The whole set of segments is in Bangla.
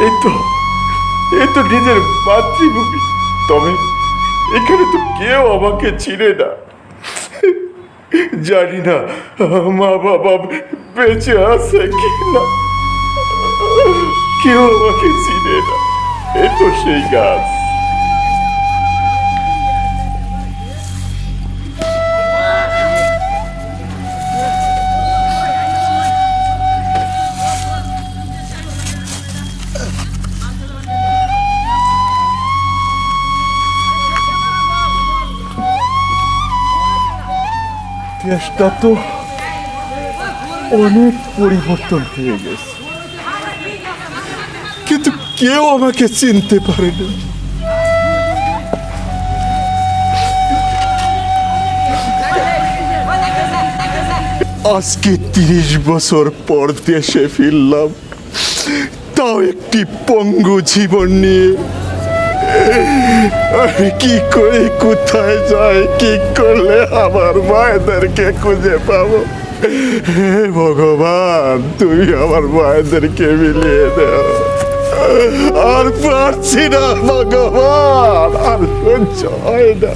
এই তো এই তো নিজের মাতৃভূমি, তবে এখানে তো কেউ আমাকে চিনে না। জানি না মা বাবা বেঁচে আছে কিনা, কেউ আমাকে চিনে না। এই তো সেই গাছ। দেশটা তো অনেক পরিবর্তন হয়ে গেছে, কিন্তু কেউ আমাকে চিনতে পারেনি। আজকে 30 বছর পর দেশে ফিরলাম, তাও একটি পঙ্গু জীবন নিয়ে। আমি কি করে, কোথায় যাই, কি করলে আমার মায়েদেরকে খুঁজে পাবো? হে ভগবান, তুমি আমার মায়েদেরকে মিলিয়ে দাও। আর পারছি না ভগবান, আর সহ্য হয় না।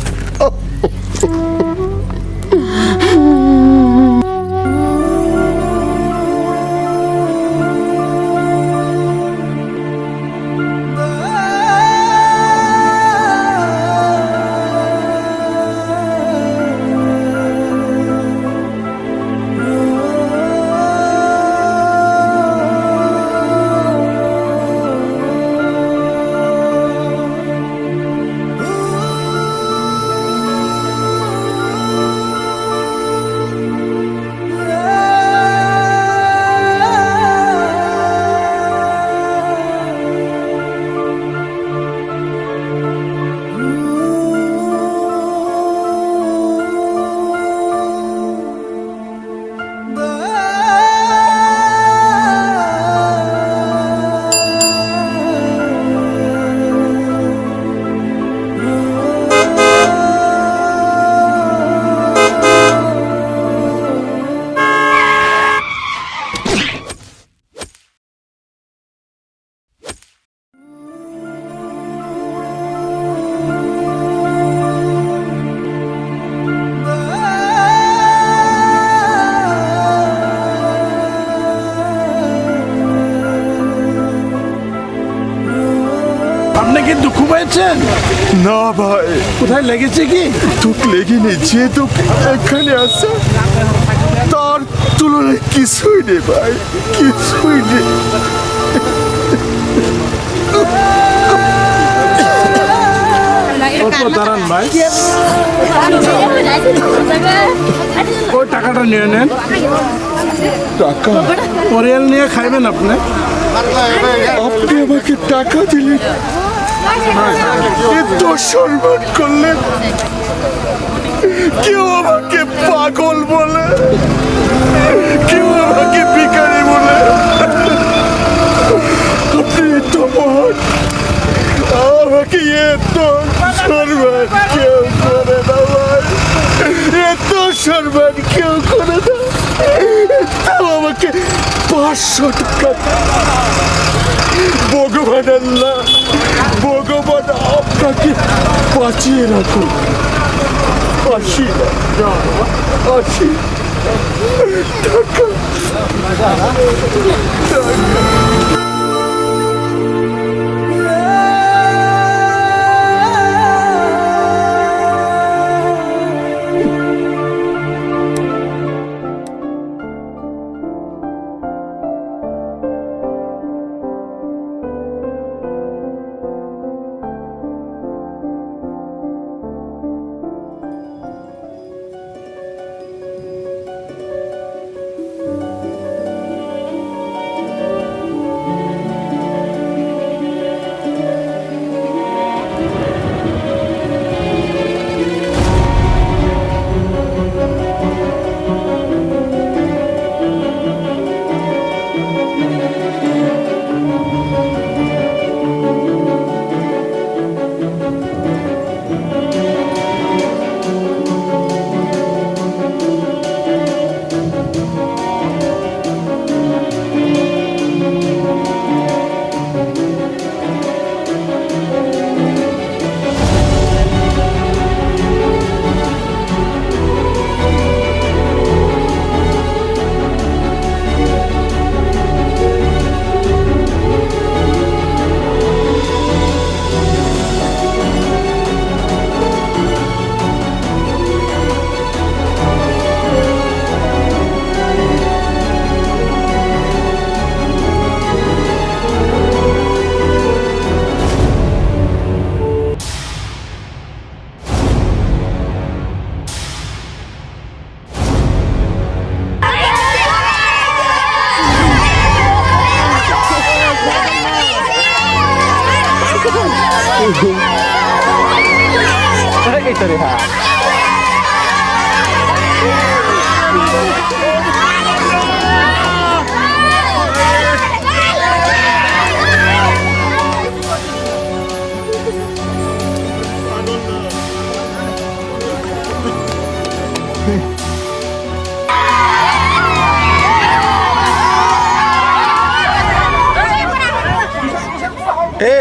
আপনি কি দুঃখ পেয়েছেন? না ভাই, কোথায় লেগেছে কি? দুঃখ লেগেনি, যে দুঃখ এখানে আছে তার তুলনায় কিছুই নেই ভাই, কিছুই নেই। দাঁড়ান ভাই, ওই টাকাটা নিয়ে নেন। টাকা? পরিয়াল নিয়ে খাইবেন আপনি। আপনি আমাকে টাকা দিলেন, এত সম্মান করলেন, কেউ আমাকে পাগল বলে, কেউ আমাকে ভিখারি বলে। আপনি এত মহান, আমাকে এত সম্মান কেউ করে না ভাই, এত সম্মান কেউ করে না। তাও আমাকে 500 টাকা। ভগবান আল্লাহ, ভগবান আপনাকে বাঁচিয়ে রাখুন। আসি আসি টাকা।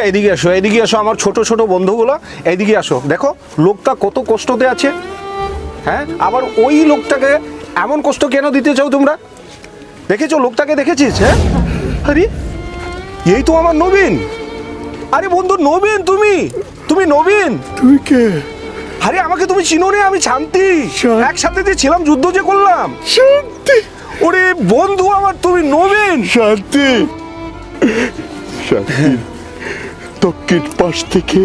এদিকে এসো আমার ছোট ছোট বন্ধুগুলো, এদিকে আসো। দেখো লোকটা কত কষ্টতে আছে, হ্যাঁ? আবার ওই লোকটাকে এমন কষ্ট কেন দিতে চাও তোমরা? দেখেছো লোকটাকে, দেখেছিস? হ্যাঁ, আরে এই তো আমার নবীন। আরে বন্ধু নবীন, তুমি নবীন? তুই কে? আরে আমাকে তুমি চিনো রে? আমি শান্তি, একসাথে যে ছিলাম, যুদ্ধ যে করলাম। শান্তি? ওরে বন্ধু আমার, তুমি নবীন? শান্তি, শান্তি দক্ষিণ পাশ থেকে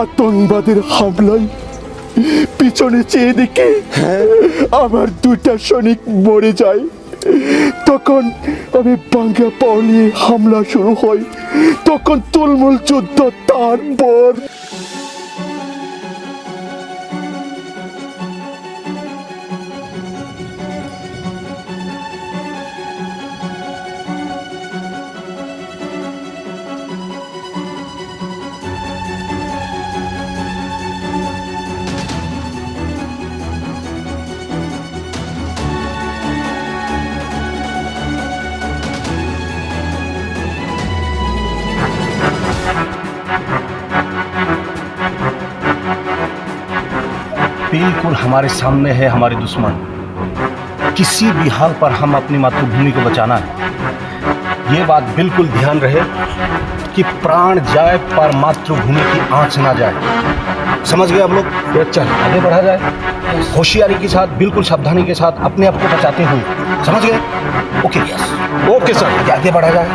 আতঙ্কবাদের হামলায় পিছনে চেয়ে দেখে আমার দুটা সৈনিক মরে যায়। তখন আমি বাঙ্গা পাও নিয়ে হামলা শুরু হয়। তখন তুলমুল যুদ্ধ, তারপর बिल्कुल हमारे सामने है हमारे दुश्मन। किसी भी हाल पर हम अपनी मातृभूमि को बचाना है। ये बात बिल्कुल ध्यान रहे कि प्राण जाए पर मातृभूमि की आंच ना जाए। समझ गए आप लोग? चल आगे बढ़ा जाए, होशियारी के साथ, बिल्कुल सावधानी के साथ अपने आप को बचाते हुए। समझ गए? ओके यस, ओके सर, आगे बढ़ा जाए।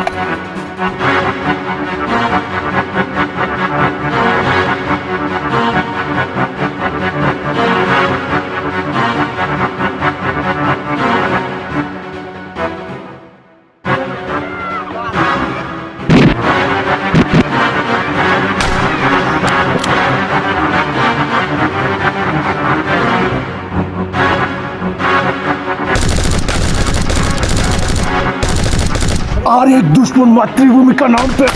और एक दुश्मन मातृभूमि का नाम पे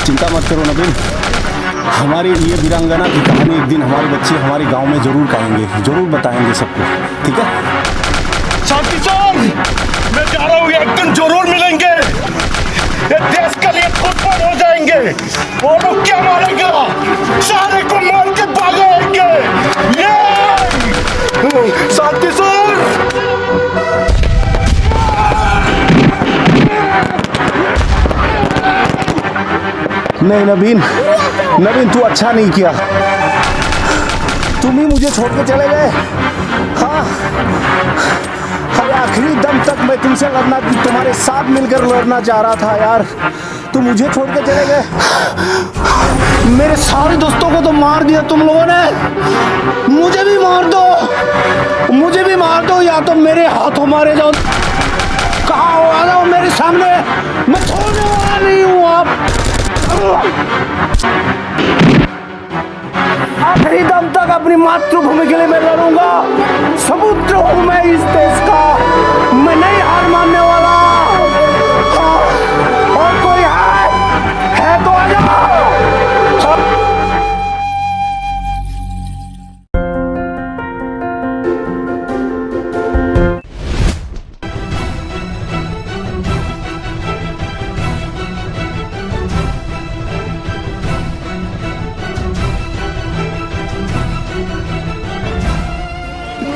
चिंता मत करो नबीन, हमारी ये वीरांगना की कहानी एक दिन हमारे बच्चे हमारे गांव में जरूर कहेंगे, जरूर बताएंगे सबको। ठीक है? शांति सर, मैं जा रहा हूँ, एक दिन जरूर मिलेंगे। ये देश के लिए कुर्बान हो जाएंगे। वो लोग क्या मारेगा? सारे को मार के भागेंगे। ये शांति सर। नहीं नबीन, नबीन तू अच्छा नहीं किया। तुम ही मुझे छोड़ के चले गए। हाँ, अरे आखिरी दम तक मैं तुमसे लड़ना, तुम्हारे साथ मिलकर लड़ना चाह रहा था यार। तुम मुझे छोड़ के चले गए। मेरे सारे दोस्तों को तो मार दिया तुम लोगों ने। मुझे भी मार दो, मुझे भी मार दो, या तो मेरे हाथों मारे जाओ। कहाँ हो? आ जाओ मेरे सामने, मैं छोड़ने वाला नहीं हूँ। आप आखिरी दम तक अपनी मातृभूमि के लिए मैं लड़ूंगा। समुद्र हूं मैं इस देश का, मैं नहीं हार मानने वाला। और कोई है तो आ जाओ।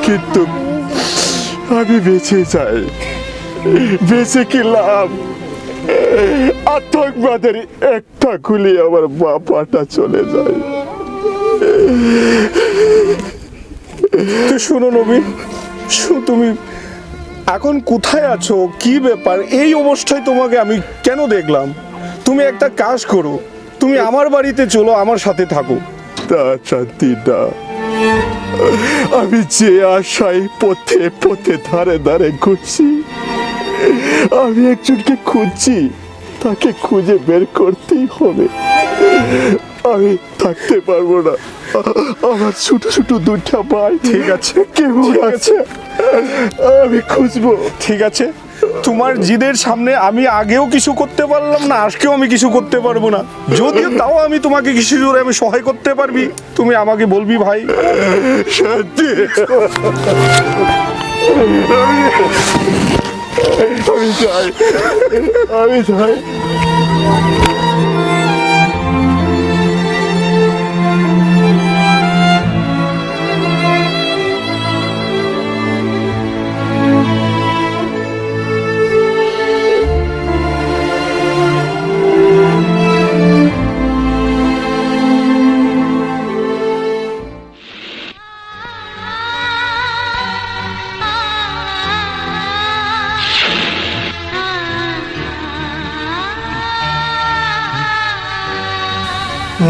কিন্তু আমি বেঁচে যাই, বেঁচে কি লাভ? আতঙ্কবাদের একটা গুলি আমার বাবাটা চলে যায়। তো শোনো নবীন, তুমি এখন কোথায় আছো, কি ব্যাপার? এই অবস্থায় তোমাকে আমি কেন দেখলাম? তুমি একটা কাজ করো, তুমি আমার বাড়িতে চলো, আমার সাথে থাকো। তা শান্তি না, আমি যে আশায় পথে পথে ধারে ধারে ঘুরছি, আমি একজনকে খুঁজছি, তাকে খুঁজে বের করতেই হবে। আমি থাকতে পারবো না, আমার ছোট ছোট দুটা ভাই ঠিক আছে, কেমন আছে আমি খুঁজবো। ঠিক আছে, তোমার জিদের সামনে আমি আগেও কিছু করতে পারলাম না, আজকেও আমি কিছু করতে পারবো না। যদিও তাও আমি তোমাকে কিছু জোরে আমি সহায় করতে পারবি, তুমি আমাকে বলবি ভাই। শান্তি, আমি যাই, আমি যাই।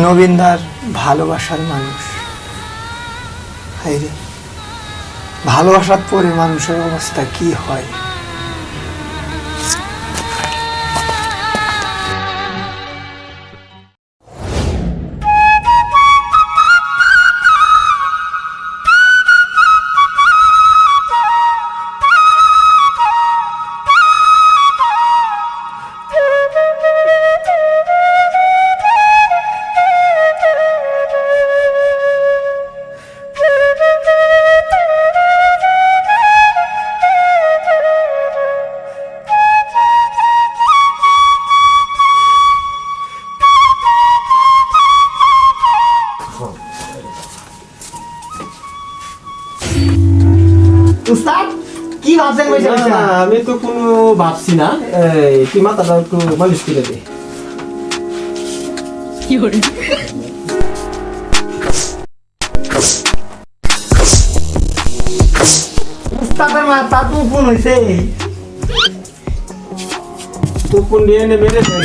নবীনদার ভালোবাসার মানুষ, হায়রে ভালোবাসার পরে মানুষের অবস্থা কি হয়। উস্তাদ কি ভাবছেন বসে বসে? না, আমি তো কোনো ভাবছি না। তুই মাথাটা একটু মালিশ করে দে। উস্তাদের মাথা তুপুন হইছে। তো কোন দিয়ে এনে মেরে দে।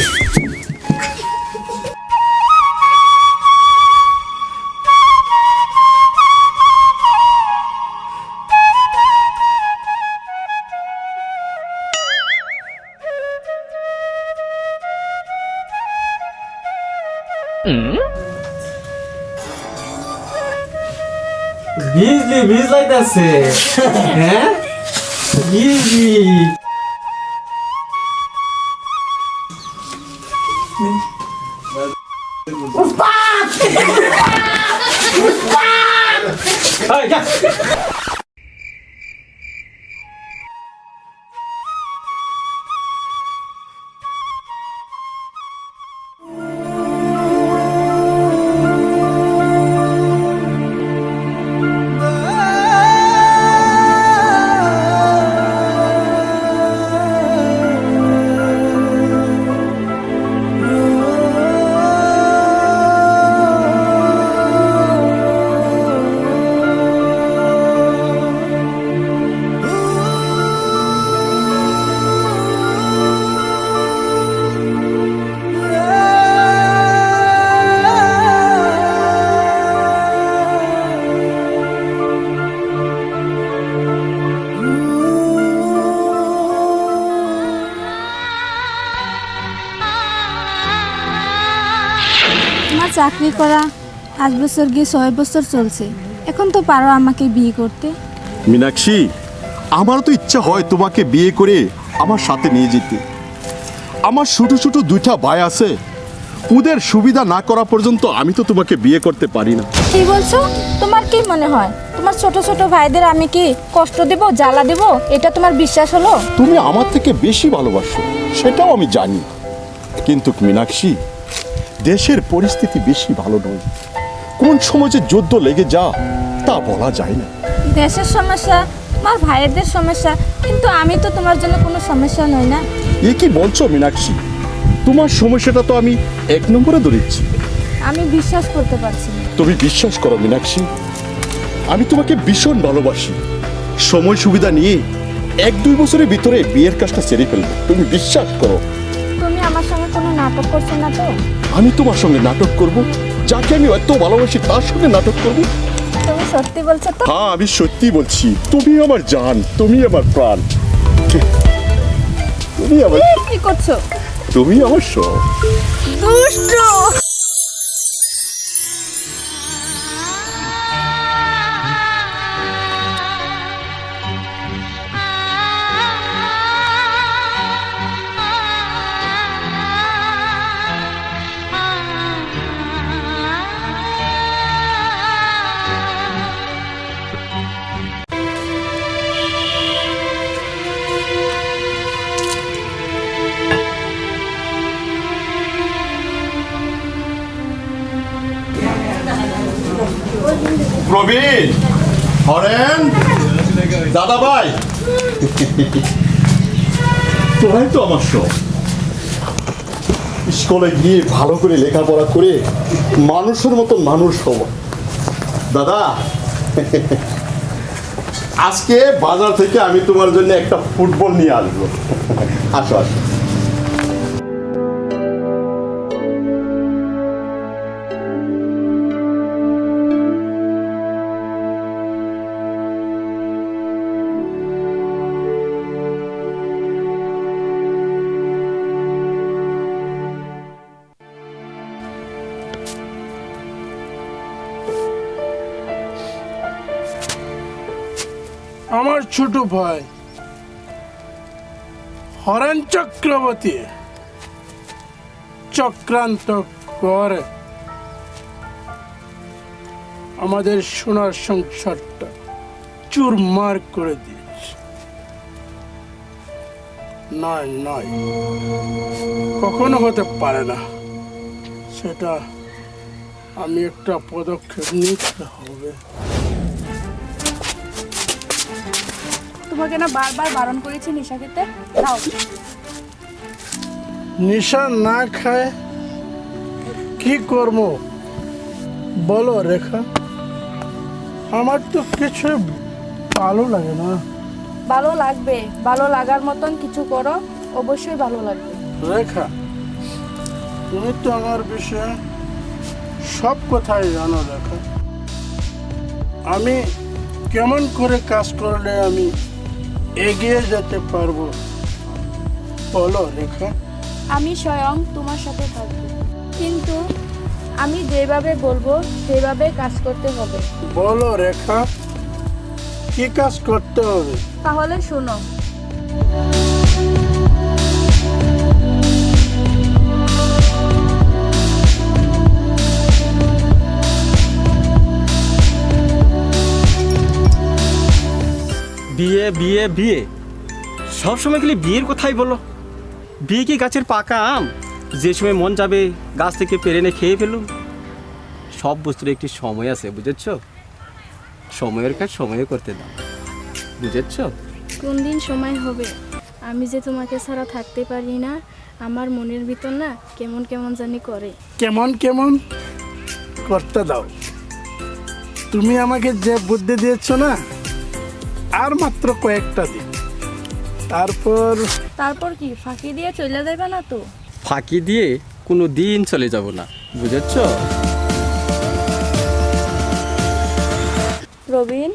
বীজ লাইতাছে। হ্যাঁ বিজলি আমার চাকরি করা 5 বছর গিয়ে 6 বছর চলছে, এখন তো পারো আমাকে বিয়ে করতে। মীনাক্ষী, আমারও তো ইচ্ছা হয় তোমাকে বিয়ে করে আমার সাথে নিয়ে যেতে। আমার ছোট ছোট দুইটা ভাই আছে, ওদের সুবিধা না করা পর্যন্ত আমি তো তোমাকে বিয়ে করতে পারি না। কি বলছো? তোমার কি মনে হয় তোমার ছোট ছোট ভাইদের আমি কি কষ্ট দেব, জ্বালা দেব? এটা তোমার বিশ্বাস হলো? তুমি আমার থেকে বেশি ভালোবাসো, সেটাও আমি জানি, কিন্তু মীনাক্ষী, দেশের পরিস্থিতি বেশি ভালো নয়। কোন সময় যে যুদ্ধ লেগে যা তা বলা যায় না। দেশের সমস্যা তোমার ভাইদের সমস্যা, কিন্তু আমি তো তোমার জন্য কোনো সমস্যা নই না। এ কি বলছো মীনাক্ষী? তোমার সমস্যাটা তো আমি 1 নম্বরে ধরেছি। আমি বিশ্বাস করতে পারছি না। তুমি বিশ্বাস করো মীনাক্ষী, আমি তোমাকে ভীষণ ভালোবাসি। সময় সুবিধা নিয়ে 1-2 বছরের ভিতরে বিয়ের কাজটা সেরে ফেলবো, তুমি বিশ্বাস করো। তুমি আমার সঙ্গে কোনো নাটক করছো না তো? আমি তোমার সঙ্গে নাটক করব? যাকে আমি এত ভালোবাসি তার সঙ্গে নাটক করব? তুমি সত্যি বলছো তো? হ্যাঁ, আমি সত্যি বলছি। তুমি আমার জান, তুমি আমার প্রাণ, তুমি আমার, কি করছো? তুমি আমার সব। দুষ্ট। প্রবীণ, হরেন, দাদা ভাই, তোরাই তো আমার সব। স্কুলে গিয়ে ভালো করে লেখাপড়া করে মানুষের মতো মানুষ হব। দাদা, আজকে বাজার থেকে আমি তোমার জন্য একটা ফুটবল নিয়ে আসবো। আসো আসো। আমার ছোট ভাই হরেন চক্রবর্তী চক্রান্ত করে আমাদের সোনার সংসারটা চুরমার করে দিয়েছে। নয় নয়, কখনো হতে পারে না। সেটা আমি একটা পদক্ষেপ নিতে হবে। তোমাকে না বারবার বারণ করেছি নেশা খেতে। দাও। নেশা না খায় কি করব বলো রেখা? আমার তো কিছু ভালো লাগে না। ভালো লাগবে, ভালো লাগার মতন কিছু করো, অবশ্যই ভালো লাগবে। রেখা, তুমি তো আমার বিষয়ে সব কথাই জানো রেখা। আমি কেমন করে কাজ করলে আমি এগিয়ে যেতে পারবো বলো রেখা? আমি স্বয়ং তোমার সাথে থাকবো, কিন্তু আমি যেভাবে বলবো সেভাবে কাজ করতে হবে। বলো রেখা, কি কাজ করতে হবে? তাহলে শোনো। বিয়ে বিয়ে বিয়ে, সব সময় খালি বিয়ের কথাই বলো। বিয়ে কি গাছের পাকা আম, যে সময় মন যাবে গাছ থেকে পেরে এনে খেয়ে ফেলুম? সব বস্তুর একটি সময় আছে, বুঝেছ? সময়ের কাজ সময়ে করতে দাও, বুঝেছ? কোন দিন সময় হবে, আমি যে তোমাকে ছাড়া থাকতে পারি না। আমার মনের ভিতর না কেমন কেমন জানি করে। কেমন কেমন করতে দাও। তুমি আমাকে যে বুদ্ধি দিয়েছ না, আর মাত্র কয়েকটা দিন, তারপর কি ফাঁকি দিয়ে চলে যাবে না তো? ফাঁকি দিয়ে কোনো দিন চলে যাব না, বুঝেছ? প্রবীণ,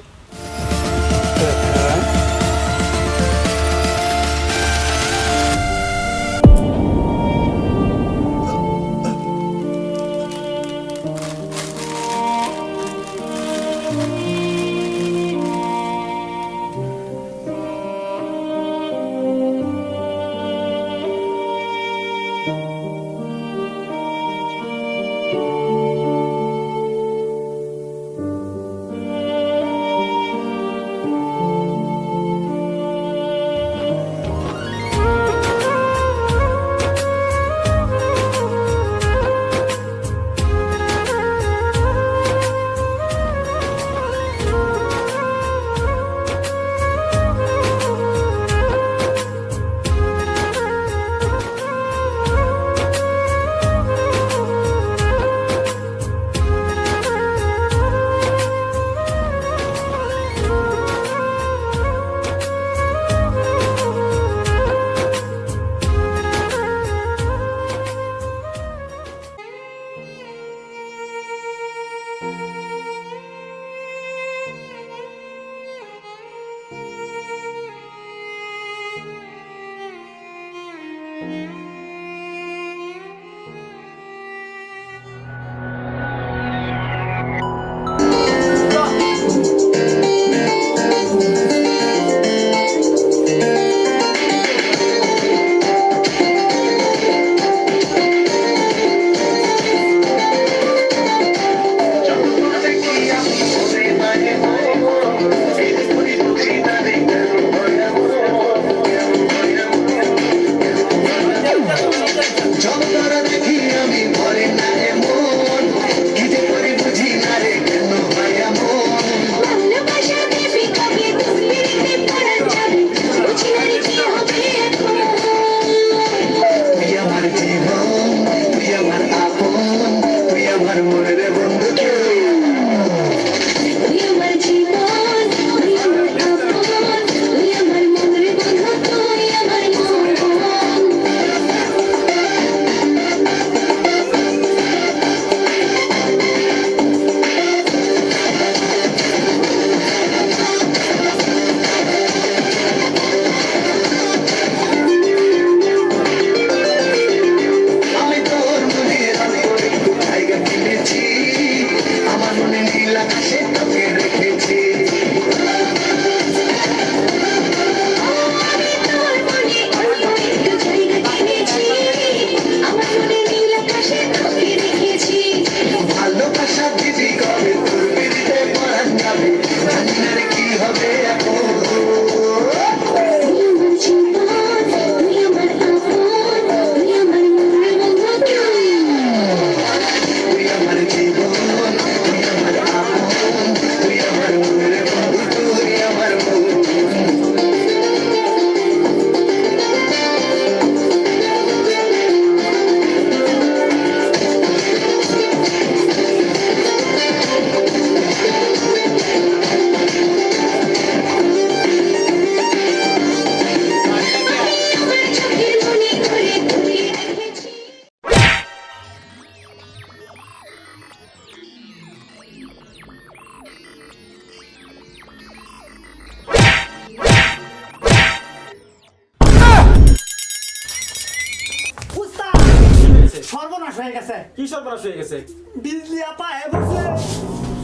সর্বনাশ হয়ে গেছে কি সর্বনাশ হয়ে গেছে? বিজলি আপা এ বসে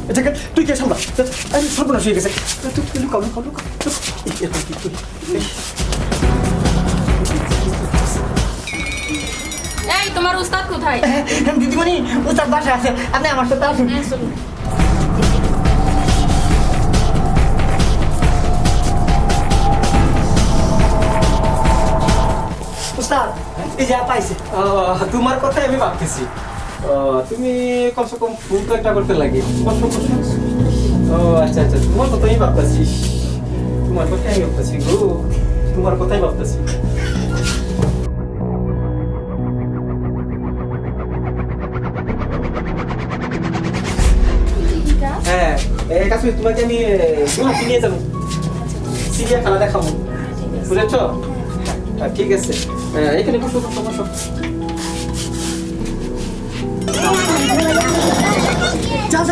আচ্ছা তুই কে সামলা? আরে সর্বনাশ হয়ে গেছে। তুই লুকাও। এই তোমার উস্তাদ কোথায়? দিদিমণি উস্তাদ বাসায় আছে, আপনি আমার সাথে আসুন। হ্যাঁ চলো। উস্তাদ এই যে আপা আইছে। তোমার কথাই আমি ভাবতেছি। তুমি কমসে কম ফোন তো একটা করতে লাগে। ও আচ্ছা তোমার কথাই ভাবতেছি। তোমার কথাই ভাবতেছি গো, তোমার কথাই ভাবতেছি। হ্যাঁ এই কাছে তোমাকে আমি গুয়াহাটি নিয়ে যাবো, চিড়িয়াখানা দেখাবো, বুঝেছ? ঠিক আছে, এখানে বসো। যাও।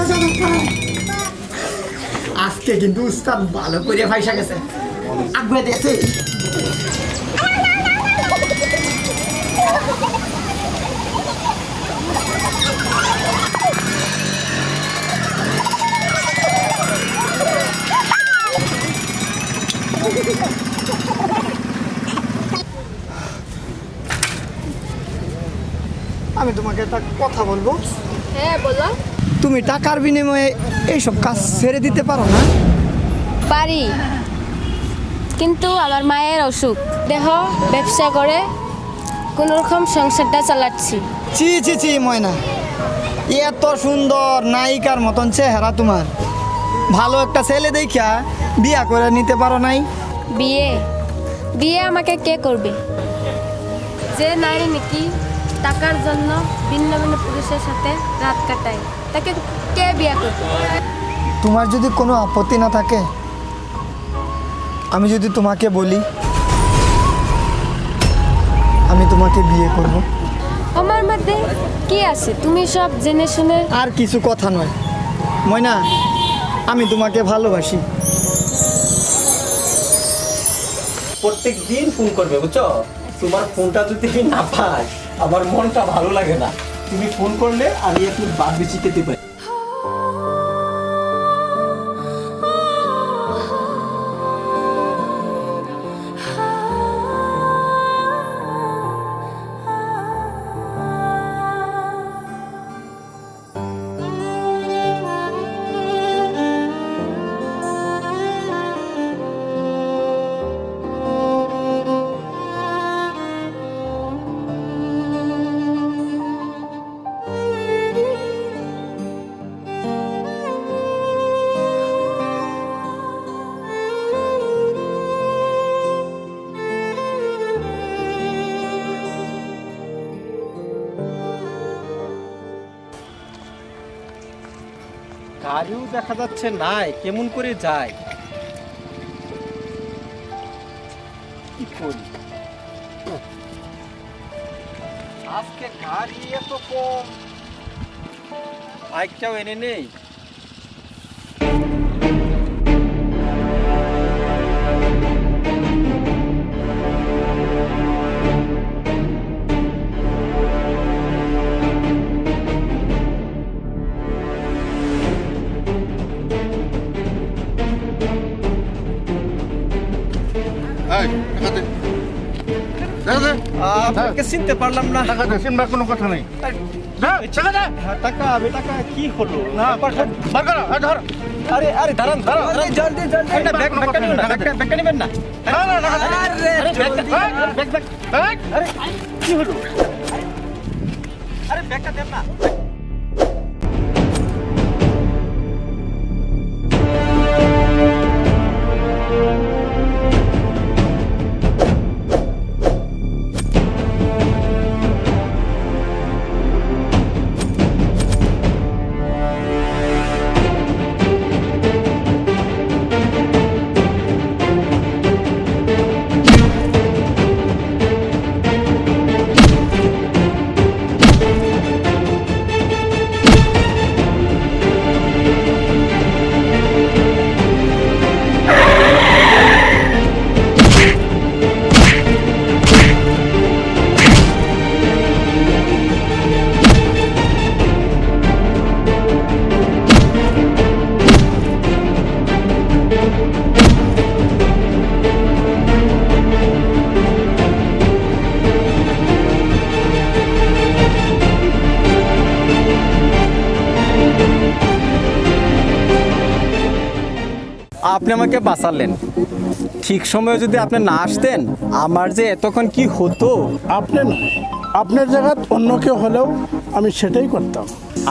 আজকে কিন্তু উস্তাদ ভালো করে ফাইসা গেছে, আগুয়ে দিয়েছে। আমি তোমাকে একটা কথা বলবো। হ্যাঁ বলো। তুমি টাকার বিনিময়ে এইসব কাজ ছেড়ে দিতে পারো না? পারি, কিন্তু আমার মায়ের অসুখ, দেহ ব্যবসা করে কোনো রকম সংসারটা চালাচ্ছি। চি ময়না, এত সুন্দর নায়িকার মতন চেহারা তোমার, ভালো একটা ছেলে দেখা বিয়া করে নিতে পারো নাই? বিয়ে আমাকে কে করবে? যে নারী নাকি টাকার জন্য ভিন্ন ভিন্ন পুরুষের সাথে রাত কাটায়, তাকে কে বিয়ে করবে? তোমার যদি কোনো আপত্তি না থাকে, আমি যদি তোমাকে বলি আমি তোমাকে বিয়ে করব। আমার মধ্যে কি আছে? তুমি সব জেনে শুনে। আর কিছু কথা নয় ময়না, আমি তোমাকে ভালোবাসি। প্রত্যেক দিন ফোন করবে, বুঝছো? তোমার ফোনটা যদি আমি না পাই আমার মনটা ভালো লাগে না। তুমি ফোন করলে আমি একটু বাদ বেশি খেতে পারি। গাড়িও দেখা যাচ্ছে নাই, কেমন করে যায়, কি করি? আজকে গাড়ি এত কম, বাইকটাও এনে নেই। আপনাকে চিনতে পারলাম না। চিনবার কোনো কথা নেই। টাকা কি হলো? আরে দাঁড়ান জলদি ব্যাগটা নেবেন না। আরে কি হলো? আরে ব্যাগটা দেন না। আপনি আমাকে বাঁচালেন। ঠিক সময়ে যদি আপনি না আসতেন, আমার যে এতক্ষণ কি হতো। আপনি না, আপনার জায়গায় অন্য কেউ হলেও আমি সেটাই করতাম।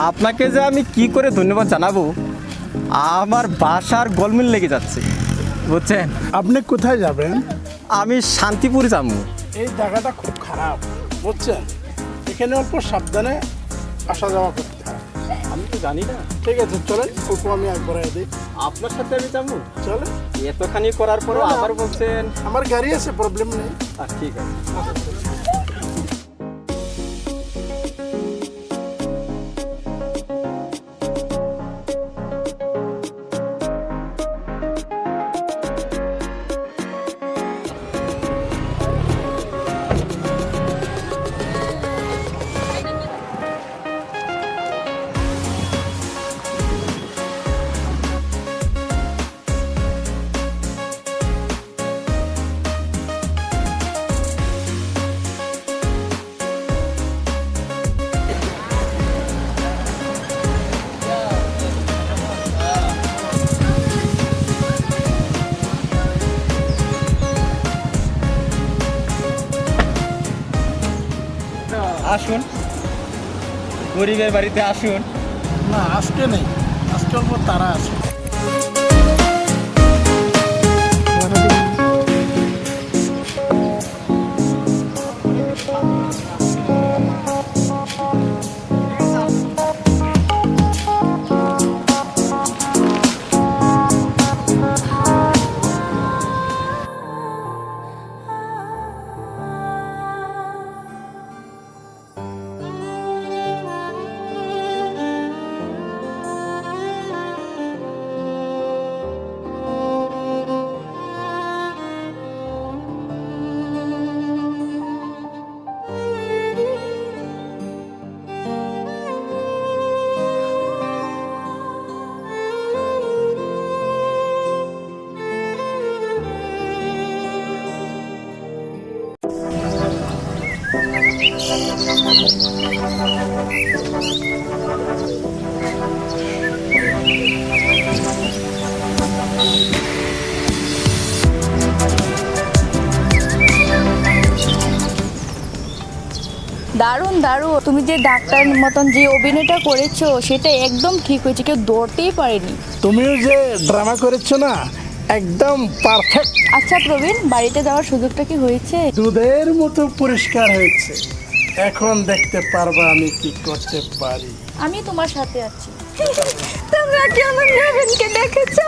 আপনাকে যে আমি কি করে ধন্যবাদ জানাবো, আমার বাসার গোলমিল লেগে যাচ্ছে, বুঝছেন। আপনি কোথায় যাবেন? আমি শান্তিপুর যাবো। এই জায়গাটা খুব খারাপ, বুঝছেন। এখানে অল্প সাবধানে আসা যাওয়া করতে হয়। আমি তো জানি না। ঠিক আছে, চলেন, অল্প আমি একবার দিই। আপনার সাথে আমি যাবো? চলেন, এতখানি করার পরও আবার বলছেন। আমার গাড়ি আছে, প্রবলেম নেই। ঠিক আছে। আসুন, গরিবের বাড়িতে আসুন। না, আজকে নেই, আজকে অল্প তারা আছে। দারুণ দারুণ, তুমি যে ডাক্তার মতন যে অভিনয়টা করেছো সেটা একদম ঠিক হয়েছে, কেউ ধরতেই পারেনি। তুমিও যে ড্রামা করেছো না, একদম পারফেক্ট। আচ্ছা প্রবীণ, বাড়িতে যাওয়ার সুযোগটা কি হয়েছে? দুধের মতো পরিষ্কার হয়েছে। এখন দেখতে পারবা আমি কি করতে পারি। আমি তোমার সাথে আছি। তোমরা কি আমার নবীনকে দেখেছো?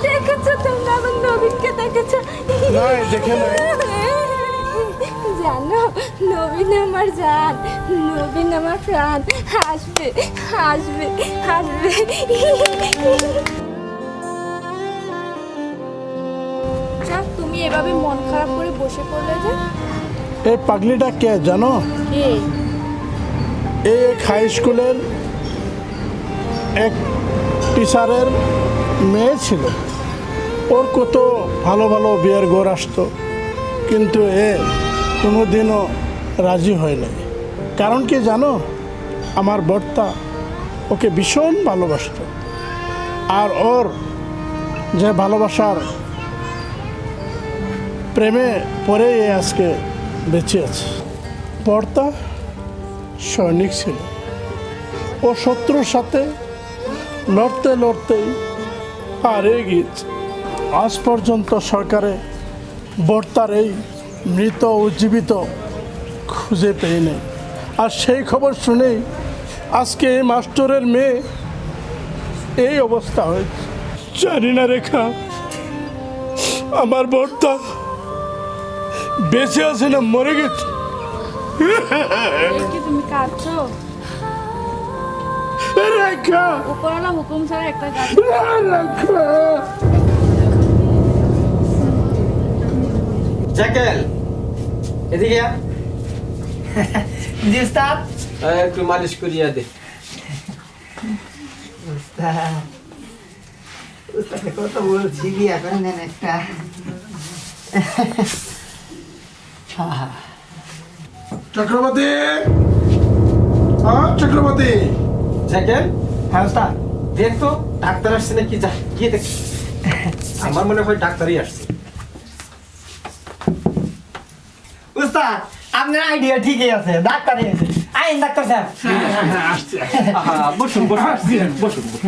দেখেছো তোমরা আমার নবীনকে দেখেছো? নয়, দেখে নয়। জানো, নবীন আমার জান, নবীন আমার প্রাণ। হাসবে হাসবে হাসবে। তুমি এভাবে মন খারাপ করে বসে পড়লে যে? এই পাগলিটা কে জানো? কে? এই হাই স্কুলের এক টিচারের মেয়ে ছিল। ওর কত ভালো ভালো বিয়ের ঘর আসতো, কিন্তু এ কোনোদিনও রাজি হয় নাই। কারণ কি জানো? আমার বর্তা ওকে ভীষণ ভালোবাসত, আর ওর যে ভালোবাসার প্রেমে পরে এ আজকে বেঁচে আছে। বর্তা সৈনিক ছিল। ও শত্রুর সাথে লড়তে লড়তেই হারিয়ে গিয়েছে। আজ পর্যন্ত সরকারে বর্তার এই মৃত উজ্জীবিত খুঁজে পেয়ে নেই। আর সেই খবর শুনেই আজকে এই মাস্টারের মেয়ে এই অবস্থা হয়েছে। জানি না রেখা, আমার বর্তা বেঁচে আছে না মরে গেছে। তুমি কাঁদছো? রেখা, উপরওয়ালা হুকুম ছাড়া একটা কাজ। রেখা, জাকেল, এদিকে আয়। জি উস্তাদ। একটু মালিশ করিয়া দে। উস্তাদকে কত বলছি বিয়া করে নেন একটা। চক্রবর্তী, চক্রবর্তী, জাকেল, হ্যাঁ ওস্তাদ দেখ তো ডাক্তার আসছে নাকি, যা গিয়ে দেখ। আমার মনে হয় ডাক্তারই আসছে। উস্তাদ আপনার আইডিয়া ঠিকই আছে, ডাক্তারই আছে। আইন ডাক্তার সাহেব। আহা, বসুন বসুন বসুন বসুন।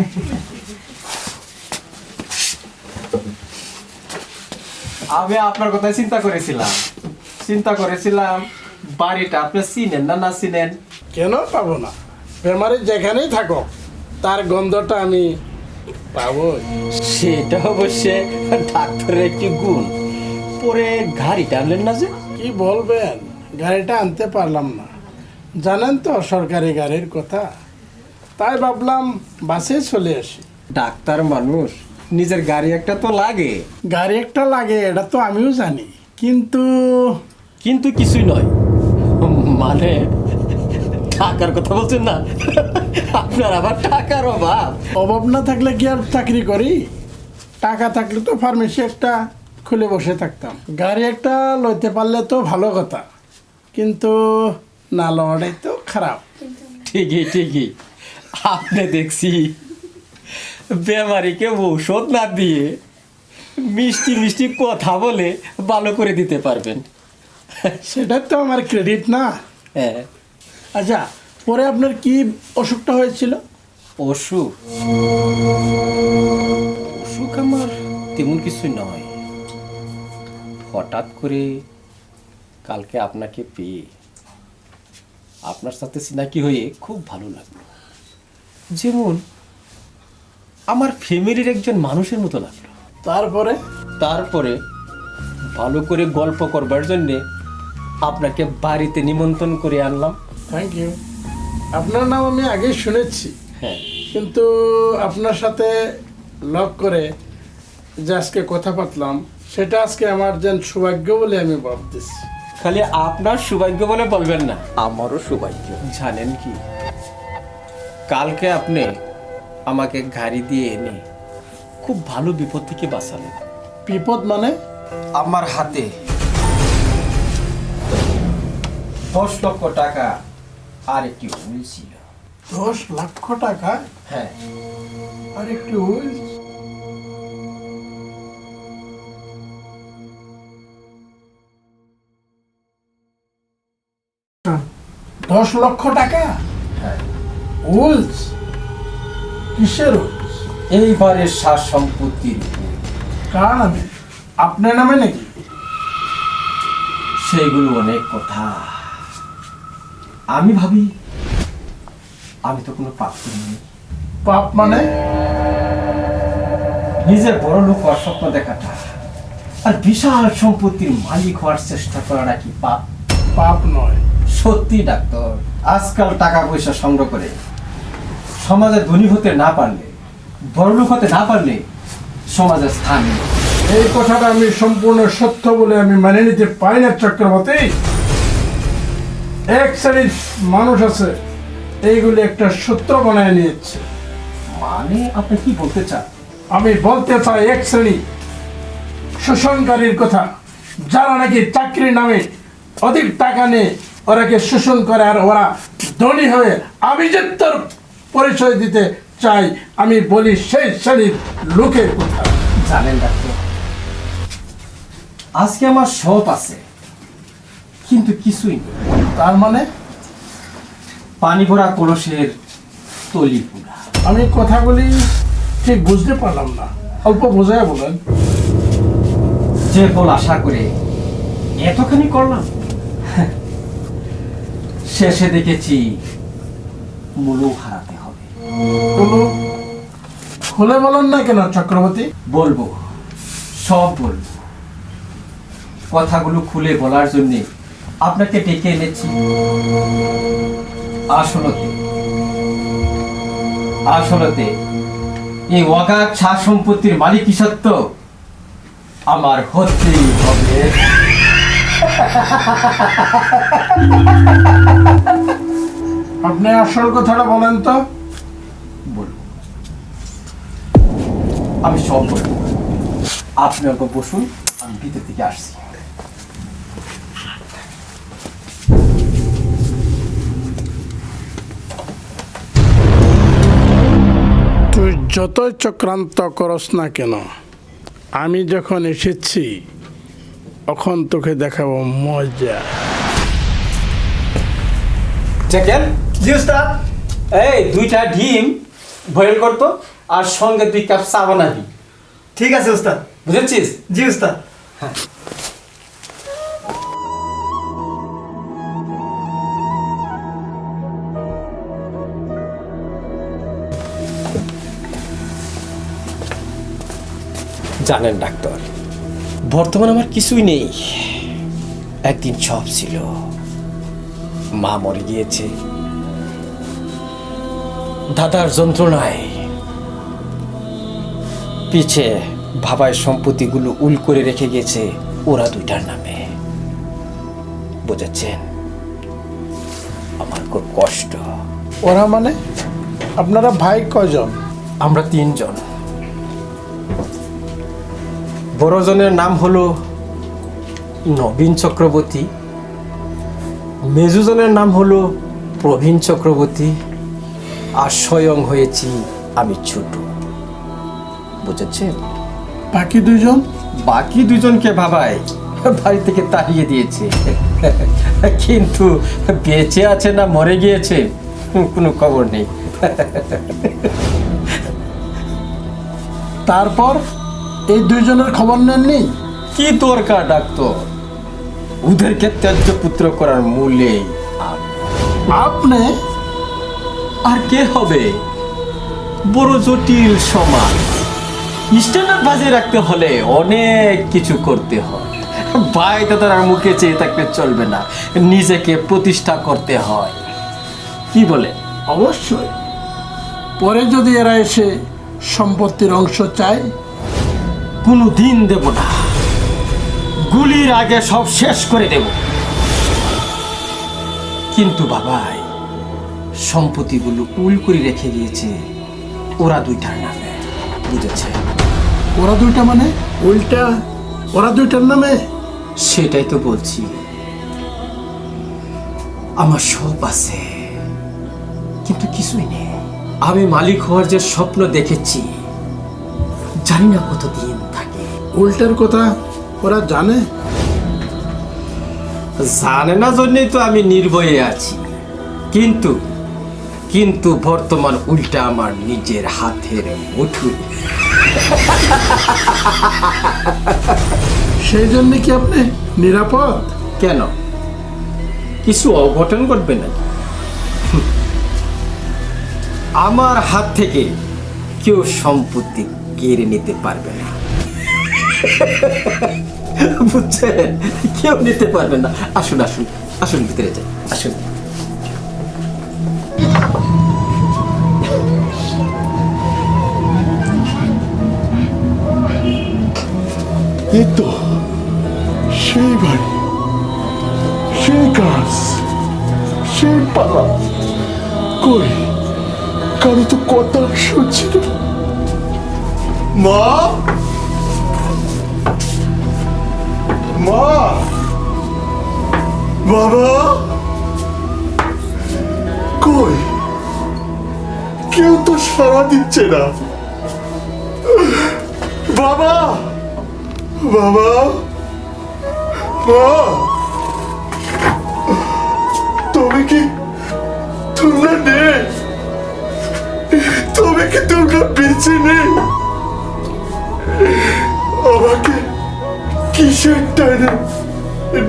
আমি আপনার কথা চিন্তা করেছিলাম বাড়িটা আপনি চিনেন না চিনেন? কেন পাবো না? বেমারি যেখানেই থাকো তার গন্ধটা আমি পাবো। সেটা অবশ্যই ডাক্তারের একটি গুণ। পরে গাড়ি টানলেন না যে? কি বলবেন, গাড়িটা আনতে পারলাম না, জানেন তো সরকারি গাড়ির কথা, তাই ভাবলাম বাসে চলে আসি। ডাক্তার মানুষ, নিজের গাড়ি একটা তো লাগে। গাড়ি একটা লাগে এটা তো আমিও জানি, কিন্তু কিন্তু কিছুই নয়, মানে টাকার কথা বলছেন না? আপনার আবার টাকার অভাব। অভাব না থাকলে কি আর চাকরি করি? টাকা থাকলে তো ফার্মেসি একটা খুলে বসে থাকতাম। গাড়ি একটা লইতে পারলে তো ভালো কথা, কিন্তু না লওয়াটাই তো খারাপ। ঠিকই আপনি দেখছি বেমারিকে ঔষধ না দিয়ে মিষ্টি কথা বলে ভালো করে দিতে পারবেন। সেটা তো আমার ক্রেডিট না। হ্যাঁ। আচ্ছা, পরে আপনার কি অসুখটা হয়েছিল? অসুখ আমার তেমন কিছু নয়, হঠাৎ করে কালকে আপনাকে পেয়ে আপনার সাথে চিনাকি হয়ে খুব ভালো লাগলো, যেমন আমার ফ্যামিলির একজন মানুষের মতো লাগলো। তারপরে ভালো করে গল্প করবার জন্যে আপনাকে বাড়িতে নিমন্ত্রণ করে আনলাম। Thank you. আপনার নাম আমি আগেই শুনেছি, হ্যাঁ, কিন্তু আপনার সাথে লক করে যে আজকে কথা পাতলাম, সেটা আজকে আমার যেন সৌভাগ্য বলে আমি ভাবতেছি। খালি আপনার সৌভাগ্য বলে বলবেন না, আমারও সৌভাগ্য। জানেন কি, কালকে আপনি আমাকে গাড়ি দিয়ে এনে খুব ভালো বিপদ থেকে বাঁচালেন। বিপদ মানে? আমার হাতে 10 লক্ষ টাকা আর একটি হুইল ছিল। 10 লক্ষ টাকা? হ্যাঁ। আর একটু হুইল? $10 লক্ষ টাকা? হ্যাঁ। উইলস? কিসের উইলস? এইবারের সার সম্পত্তির কার নামে? আপনার নামে নাকি? সেইগুলো অনেক কথা। আমি ভাবি আমি তো কোনো পাপ করিনি। পাপ মানে? নিজের বড় লোক হওয়ার স্বপ্ন দেখাটা আর বিশাল সম্পত্তির মালিক হওয়ার চেষ্টা করাটা কি পাপ? পাপ নয়। সত্যি ডাক্তার, আজকাল টাকা পয়সা সংগ্রহ করে সমাজে ধনী হতে না পারলে, বড়লোক হতে না পারলে সমাজের স্থান নেই। এই কথাটা আমি সম্পূর্ণ সত্য বলে আমি মেনে নিতে পারি না চক্রবর্তী। এক শ্রেণীর মানুষ আছে এইগুলি একটা সূত্র বানায় নিয়েছে। মানে আপনি কি বলতে চান? আমি বলতে চাই এক শ্রেণী শোষণকারীর কথা, যারা নাকি চাকরির নামে অধিক টাকা নিয়ে ওরাকে শোষণ করে, আর ওরা ধনী হয়ে আভিজাত্যের পরিচয় দিতে চাই। আমি বলি সেই শ্রেণীর লোকের কথা। জানেন ডাক্তার, আজকে আমার সব আছে কিন্তু কিছুই নেই। তার মানে? পানি ভরা কলসের তলি পুরা। আমি কথাগুলি ঠিক বুঝতে পারলাম না, অল্প বোঝায় বলেন। যে ফল আশা করে এতখানি করলাম, শেষে দেখেছি মূলও হারাতে হবে। খুলে বলেন না কেন চক্রবর্তী? বলবো, সব বলবো। কথাগুলো খুলে বলার জন্য আপনাকে ডেকে এনেছি। আসলতে এই অগাধ সার সম্পত্তির মালিক কি সত্য আমার হতেই হবে। আপনি আসল কথাটা বলেন তো। বলবো, আমি সব বলবো। আপনি অল্প বসুন, আমি ভিতর থেকে আসছি। যতই চক্রান্ত করস না কেন, আমি যখন এসেছি তখন তোকে দেখাবো মজা। দেখেন জি উস্তাদ, এই 2টা ডিম বয়েল করতো আর সঙ্গে 2 কাপ চা বানাবি। ঠিক আছে উস্তাদ। বুঝেছিস? জি উস্তাদ। জানেন ডাক্তার, বর্তমানে আমার কিছুই নেই। একদিন সব ছিল, মা মরে গিয়েছে, দাদার যন্ত্রণায় পিছে বাবার সম্পত্তিগুলো উল করে রেখে গেছে ওরা 2টার নামে। বুঝেছেন? আমার খুব কষ্ট। ওরা মানে আপনারা ভাই কজন? আমরা 3 জন। বড়জনের নাম হলো নবীন চক্রবর্তী, মেজুজনের নাম হলো প্রবীণ চক্রবর্তী, আর স্বয়ং হয়েছি আমি ছোট। বুঝেছেন? বাকি 2 জন? বাকি 2 জনকে বাবাই বাড়ি থেকে তাড়িয়ে দিয়েছে, কিন্তু বেঁচে আছে না মরে গিয়েছে কোনো খবর নেই। তারপর এই 2 জনের খবর নেননি? কি দরকার ডাক্তার, ওদেরকে ত্যায্য পুত্র করার মূলে আপনি? আর কে হবে? বড় জটিল সমাজ, স্ট্যান্ডার্ড বাজিয়ে রাখতে হলে অনেক কিছু করতে হয়। ভাই দাদার মুখে চেয়ে থাকলে চলবে না, নিজেকে প্রতিষ্ঠা করতে হয়। কি বলে? অবশ্যই। পরে যদি এরা এসে সম্পত্তির অংশ চায়? কোনো দিন দেব না, গুলির আগে সব শেষ করে দেব। কিন্তু বাবাই সম্পত্তিগুলো উল করে রেখে গিয়েছে ওরা 2টার নামে। বুঝেছে? ওরা 2টা মানে উল্টা ওরা 2টার নামে? সেটাই তো বলছি, আমার সব আছে কিন্তু কিছুই নেই। আমি মালিক হওয়ার যে স্বপ্ন দেখেছি, জানি না কতদিন থাকে। উল্টার কথা ওরা জানে? জানে না জন্যই তো আমি নির্ভয়ে আছি। কিন্তু কিন্তু বর্তমান উল্টা আমার নিজের হাতের মুঠোয়। সেই জন্য কি আপনি নিরাপদ? কেন, কিছু অঘটন ঘটবে না? আমার হাত থেকে কেউ সম্পত্তি কেড়ে নিতে পারবে না। বুঝছেন? কেউ নিতে পারবে না। আসুন আসুন আসুন, ভিতরে যাই, আসুন। এই তো সেই বাড়ি, সেই গাছ, সেই পালা। কই কারো তো কথা শুনছি না। মা, মা, বাবা, কই কেউ তো সাড়া দিচ্ছে না। বাবা, বাবা, মা, তুমি কি তোমরা নেই? তুমি কি তোমরা বেঁচে নেই? আমাকে কিসের টানে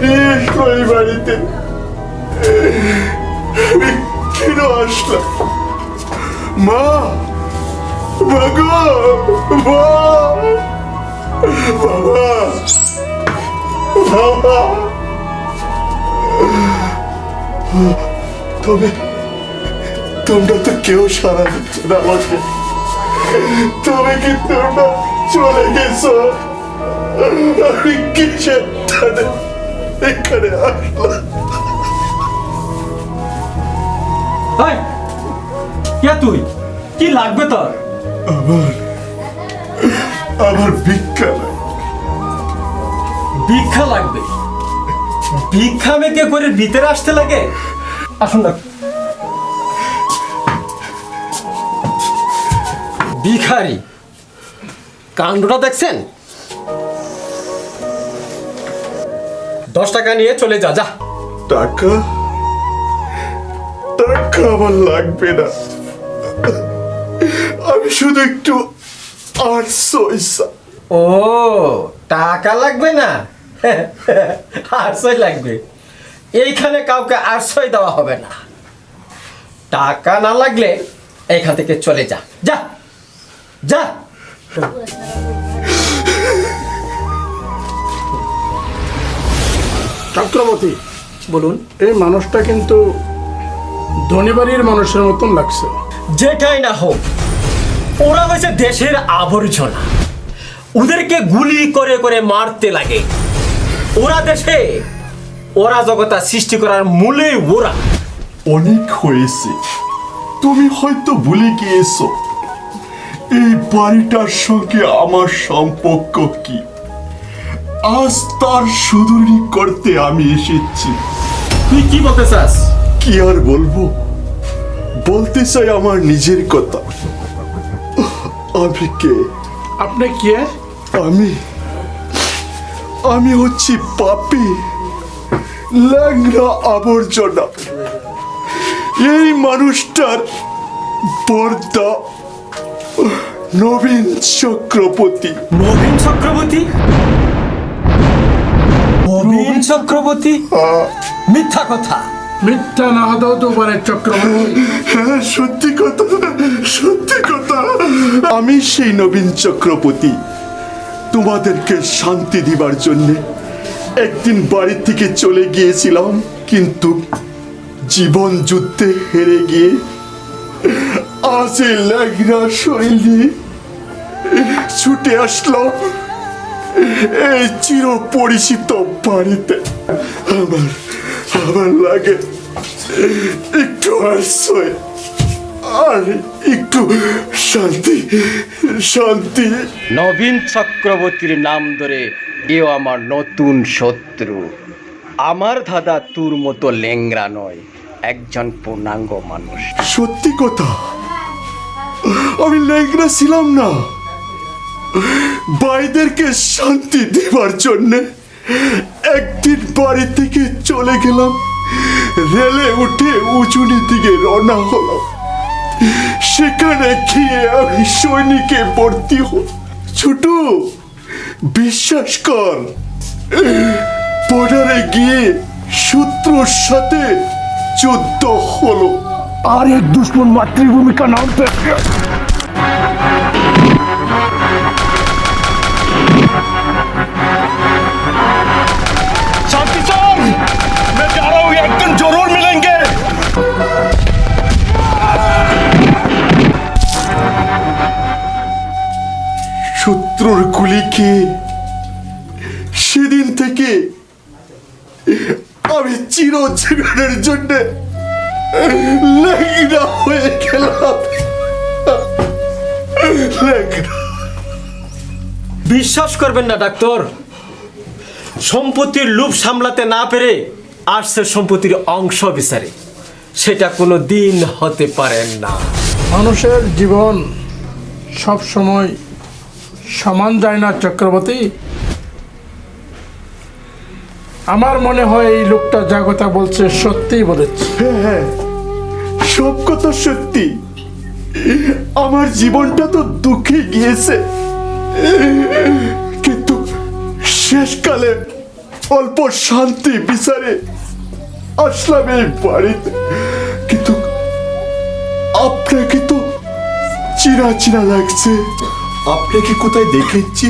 নিয়ে এসো এই বাড়িতে? আমি কেন আসলাম? মা, মাগো, মা, বাবা, বাবা, তোমরা তো কেউ সারা দিচ্ছ না আমাকে। তবে কি তোমরা চলে গেছো? আমি কিসের টানে এখানে আসলাম? কে তুই? কি লাগবে তোর? আমার ভিক্ষা নাই। ভিক্ষা লাগবে? ভিক্ষা মেকে করে ভিতরে আসতে লাগে? আসুন না। ভিখারি, কাণ্ডটা দেখছেন? 10 টাকা নিয়ে চলে যা, যা। টাকা টাকা আমার লাগবে না, আমি শুধু একটু 800 পয়সা। ও, টাকা লাগবে না? 800 লাগবে। এইখানে কাউকে 800 দেওয়া হবে না। টাকা না লাগলে এইখান থেকে চলে যা, যা যা। চক্রবর্তী, বলুন। এই মানুষটা কিন্তু ধনী বাড়ির মানুষের মতন লাগছে। যেটাই না হোক, ওরা হয়েছে দেশের আবর্জনা। ওদেরকে গুলি করে করে মারতে লাগে। ওরা দেশে অরাজকতা সৃষ্টি করার মূলে ওরা। অনেক হয়েছে, তুমি হয়তো ভুলে গিয়েছো এই বাড়িটার সঙ্গে আমার সম্পর্ক কি। আজ তার শুধুরি করতে আমি এসেছি। তুই কি বলতে চাস? কি আর বলবো, বলতে চাই আমার নিজের কথা। আমি কে? আপনি কে? আমি হচ্ছি পাপী, ল্যাংড়া আবর্জনা। এই মানুষটার বর্দা নবীন চক্রবর্তী। নবীন চক্রবর্তী? নবীন চক্রবর্তী? মিথ্যা কথা। মিথ্যা না হতেও তো পারে চক্রবর্তী। হ্যাঁ, সত্যি কথা, সত্যি কথা। আমি সেই নবীন চক্রবর্তী। তোমাদেরকে শান্তি দিবার জন্যে একদিন বাড়ি থেকে চলে গিয়েছিলাম, কিন্তু জীবন যুদ্ধে হেরে গিয়ে আজ এই ল্যাংড়া শরীর নিয়ে ছুটে আসলাম এই চির পরিচিত বাড়িতে। আমার লাগে একটু আশ্রয় আর একটু শান্তি। শান্তি। নবীন চক্রবর্তীর নাম ধরে এও আমার নতুন শত্রু। আমার দাদা তোর মতো লেংরা নয়, একজন পূর্ণাঙ্গ মানুষ। সত্যি কথা, আমি ল্যাংড়া ছিলাম না। ভাইদেরকে শান্তি দেবার জন্য একদিন বাড়ি থেকে চলে গেলাম, রেলে উঠে উঁচুনির দিকে রওনা হলাম। সেখানে গিয়ে আমি সৈনিকে ভর্তি হই। ছোট, বিশ্বাস কর, বর্ডারে গিয়ে শত্রুর সাথে যুদ্ধ হলো। और एक दुश्मन मातृभूमि का नाम पे शांति सर, मैं जा रहा हूँ, एक दिन जरूर मिलेंगे। শত্রুর গুলি খেয়ে সেদিন থেকে আমি চিরজীবনের জন্য ল্যাংড়া হয়ে গেলাম। ল্যাংড়া। বিশ্বাস করবেন না ডাক্তার, সম্পত্তির লোভ সামলাতে না পেরে আসছে সম্পত্তির অংশ বিচারে। সেটা কোনো দিন হতে পারে না। মানুষের জীবন সব সময় সমান যায় না চক্রবর্তী। আমার মনে হয় এই লোকটা যা কথা বলছে সত্যিই বলেছে। হ্যাঁ, সব কথা সত্যি। আমার জীবনটা তো দুঃখে গিয়েছে, কিন্তু শেষকালে অল্প শান্তি বিচারে আসলাম এই বাড়িতে। কিন্তু আপনাকে তো চিনা চিনা লাগছে। আপনাকে কোথায় দেখেছি?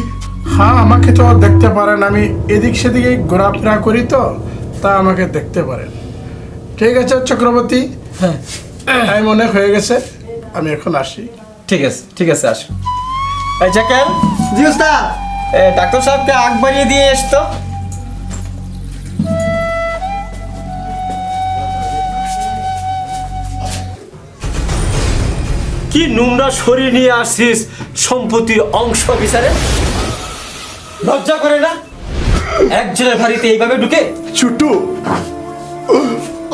হ্যাঁ, আমাকে তো দেখতে পারেন, আমি এদিক সেদিকে ঘোরাফেরা করি তো, তা আমাকে দেখতে পারেন। ঠিক আছে চক্রবর্তী, হ্যাঁ, টাইম অনেক হয়ে গেছে, আমি এখন আসি। ঠিক আছে, ঠিক আছে, আসুন। এই জাকের, জি উস্তাদ। ডাক্তার সাহেবকে আগ বাড়িয়ে দিয়ে এসতো। কি নোংরা শরীর নিয়ে আসছিস সম্পত্তির অংশ বিচারে? লজ্জা করে না একজনের বাড়িতে এইভাবে ঢুকে? ছোট,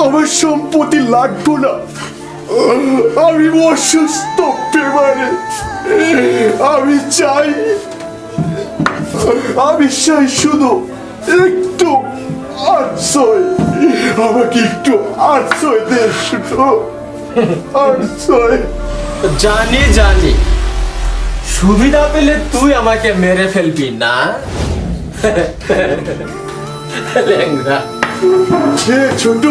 আমার সম্পত্তি লাগবো না। আমি অসুস্থ পেমারে, আমি চাই শুধু একটু আশ্রয়, আমাকে একটু আশ্রয় দে শুধু আশ্রয়। জানি জানি, সুবিধা পেলে তুই আমাকে মেরে ফেলবি না ল্যাংড়া। হে ছোট,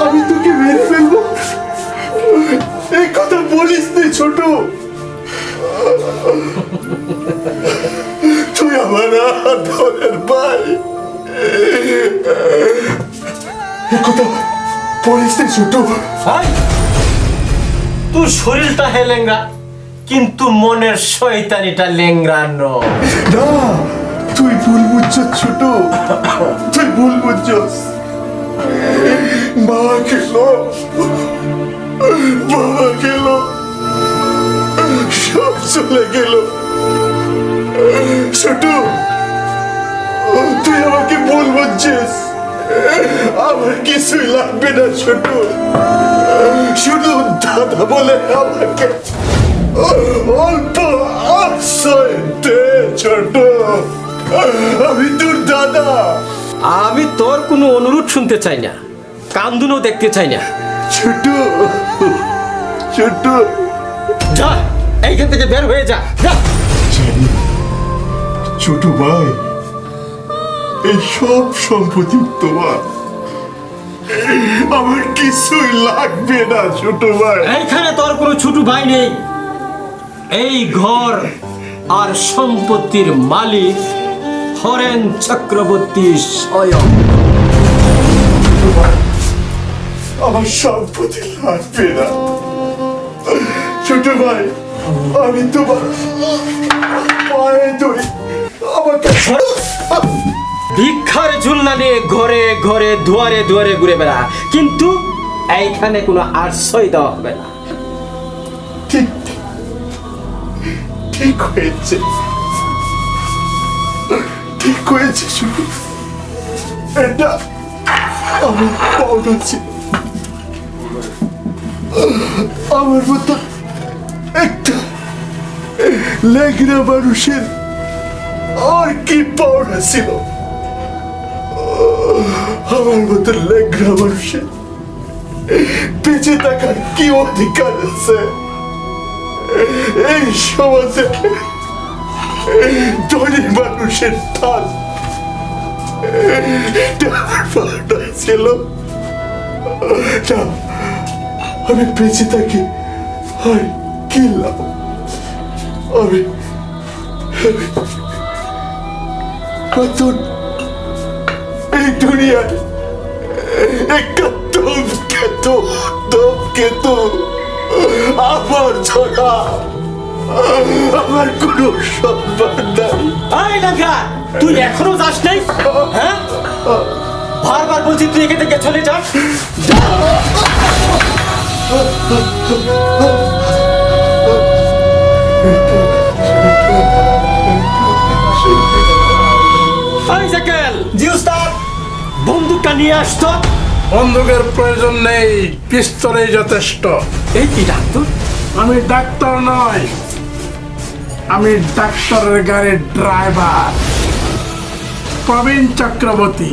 আমি তোকে মেরে ফেলবো এই কথা বলিস তুই ছোট, তুই আমার আদরের ভাই, এই কথা বলিস তুই ছোট। ভাই, তোর শরীরটা হে ল্যাংড়া, কিন্তু মনের শয়তানিটা ল্যাংড়া নয়। না, তুই ভুল বুঝছস ছোট, তুই ভুল বুঝছস। মা গেল, বাবা গেল, সব চলে গেল। ছোট, তুই আমাকে ভুল বুঝছিস, আমার কিছুই লাগবে না ছোট, শুধু দাদা বলে আমাকে অল্প আশ্রয় দে ছোট, আমি তোর দাদা। আমি তোর কোনো অনুরোধ শুনতে চাই না, কান্দুনও দেখতে চাই না। ছোট ছোট, যা এইখান থেকে বের হয়ে যা, যা। ছোট ভাই, এই সব সম্পত্তি তোমার, আমার কিছুই লাগবে না ছোট ভাই। এইখানে তোর কোনো ছোট ভাই নেই, এই ঘর আর সম্পত্তির মালিক হরেন চক্রবর্তী স্বয়ং। আমার সম্পত্তি লাগবে না ছোট ভাই, আমি তোমার পায়ে ধরি, আমাকে ভিক্ষার ঝুলনা নিয়ে ঘরে ঘরে দুয়ারে দুয়ারে ঘুরে বেড়া, কিন্তু এইখানে কোনো আশ্রয় দেওয়া হবে না। ঠিক ঠিক হয়েছে, ঠিক হয়েছে শুধু এটা আমার পাওনা ছিল, আমার মতো একটা লেগরা মানুষের আর কি পাওনা ছিল, আমার মতো লেগরা মানুষের বেঁচে থাকার কি অধিকার আছে এই সমাজে? ধনী মানুষের ধান ছিল না, আমি বেঁচে থাকি আর কি লাভ? আমি নতুন এই দুনিয়ায় একটা দমকেতু আমার ছড়া, আমার কোনো সম্মান নাই। এই লাগা, তুই এখনো যাস নাই? হ্যাঁ, বারবার বলছি তুই এখান থেকে চলে যা। এই জাকেল, জি উস্তাদ, বন্দুকটা নিয়ে আসতো। বন্দুকের প্রয়োজন নেই, পিস্তলেই যথেষ্ট। এই কি ডাক্তার? আমি ডাক্তার নয়, আমি ডাক্তারের গাড়ির ড্রাইভার প্রবীণ চক্রবর্তী,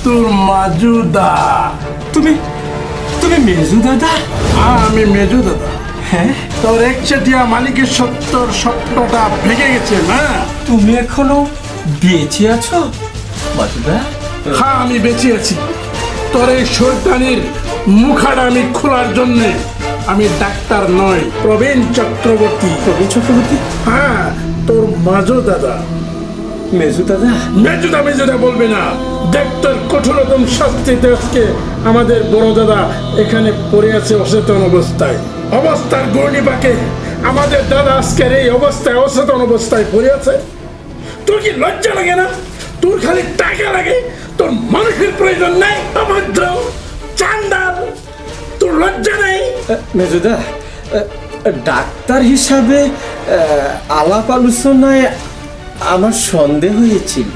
তোর মাজুদা। তুমি তুমি মেজু দাদা? আমি মেজু দাদা। হ্যাঁ, তোর একচেটিয়া মালিকের সত্তর স্বপ্নটা ভেঙে গেছে না? তুমি এখনো বেঁচে আছো মাজুদা? হ্যাঁ, আমি বেঁচে আছি। তোর এই শয়তানির মুখাটা আমি খোলার জন্যে আমি ডাক্তার নয়, প্রবীণ চক্রবর্তী। প্রবীণ চক্রবর্তী? হ্যাঁ, তোর মাজু দাদা। মেজু দাদা? মেজুদা মেজুদা বলবে না। দেখ, তোর কঠোরতম শাস্তিতে আজকে আমাদের বড় দাদা এখানে পড়ে আছে অচেতন অবস্থায়। অবস্থার গর্ণিপাকে আমাদের দাদা আজকের এই অবস্থায় অচেতন অবস্থায় পড়ে আছে। তোর কি লজ্জা লাগে না? তোর খালি টাকা লাগে, তোর মানুষের প্রয়োজন নাই। অভদ্র চান্দাল, তোর লজ্জা নেই? মেজুদা, ডাক্তার হিসাবে আলাপ আলোচনায় আমার সন্দেহ হয়েছিল।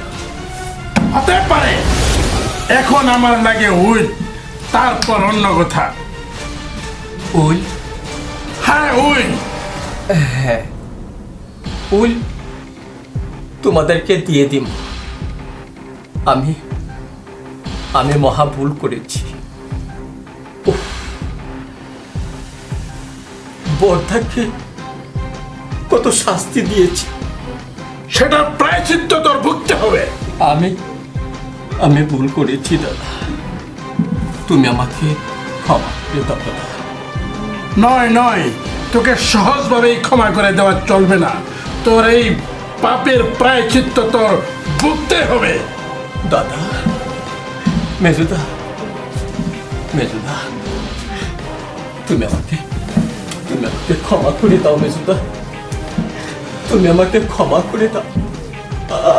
হতে পারে, এখন আমার লাগে উইল, তারপর অন্য কথা। উল হ্যাঁ উইল। হ্যাঁ উল তোমাদেরকে দিয়ে দিম। আমি আমি মহা ভুল করেছি। উফ, বর্ধাকে কত শাস্তি দিয়েছি। সেটা প্রায়শ্চিত্ত তোর ভুগতে হবে। আমি আমি ভুল করেছি দাদা, তুমি আমাকে ক্ষমা করে দাও দাদা। নয় নয়, তোকে সহজভাবেই ক্ষমা করে দেওয়া চলবে না। তোর এই পাপের প্রায়শ্চিত্ত তোর ভুগতে হবে। দাদা, মেজুদা মেজুদা, তুমি আমাকে ক্ষমা করে দাও মেজুদা, তুমি আমাকে ক্ষমা করে দাও।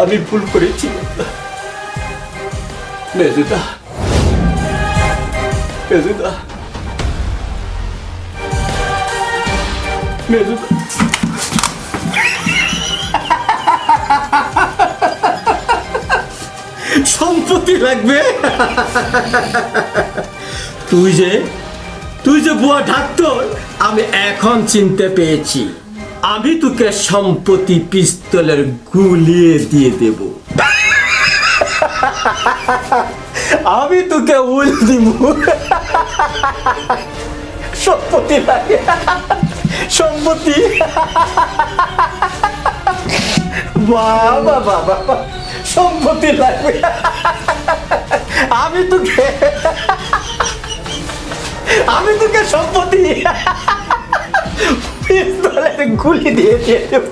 আমি ভুল করেছি মেজুদা, মেজুদা, মেজুদা। সম্পত্তি লাগবে? তুই যে বুয়া ডাক্তার, আমি এখন চিনতে পেরেছি। আমি তোকে সম্পত্তি পিস্তলের গুলিয়ে দিয়ে দেব। আমি তোকে উল দিব। সম্পত্তি লাগে, সম্পত্তি। বাবা বাবা, সম্পত্তি লাগবে। আমি তোকে সম্পত্তি পিস্তলের গুলি দিয়ে দেব।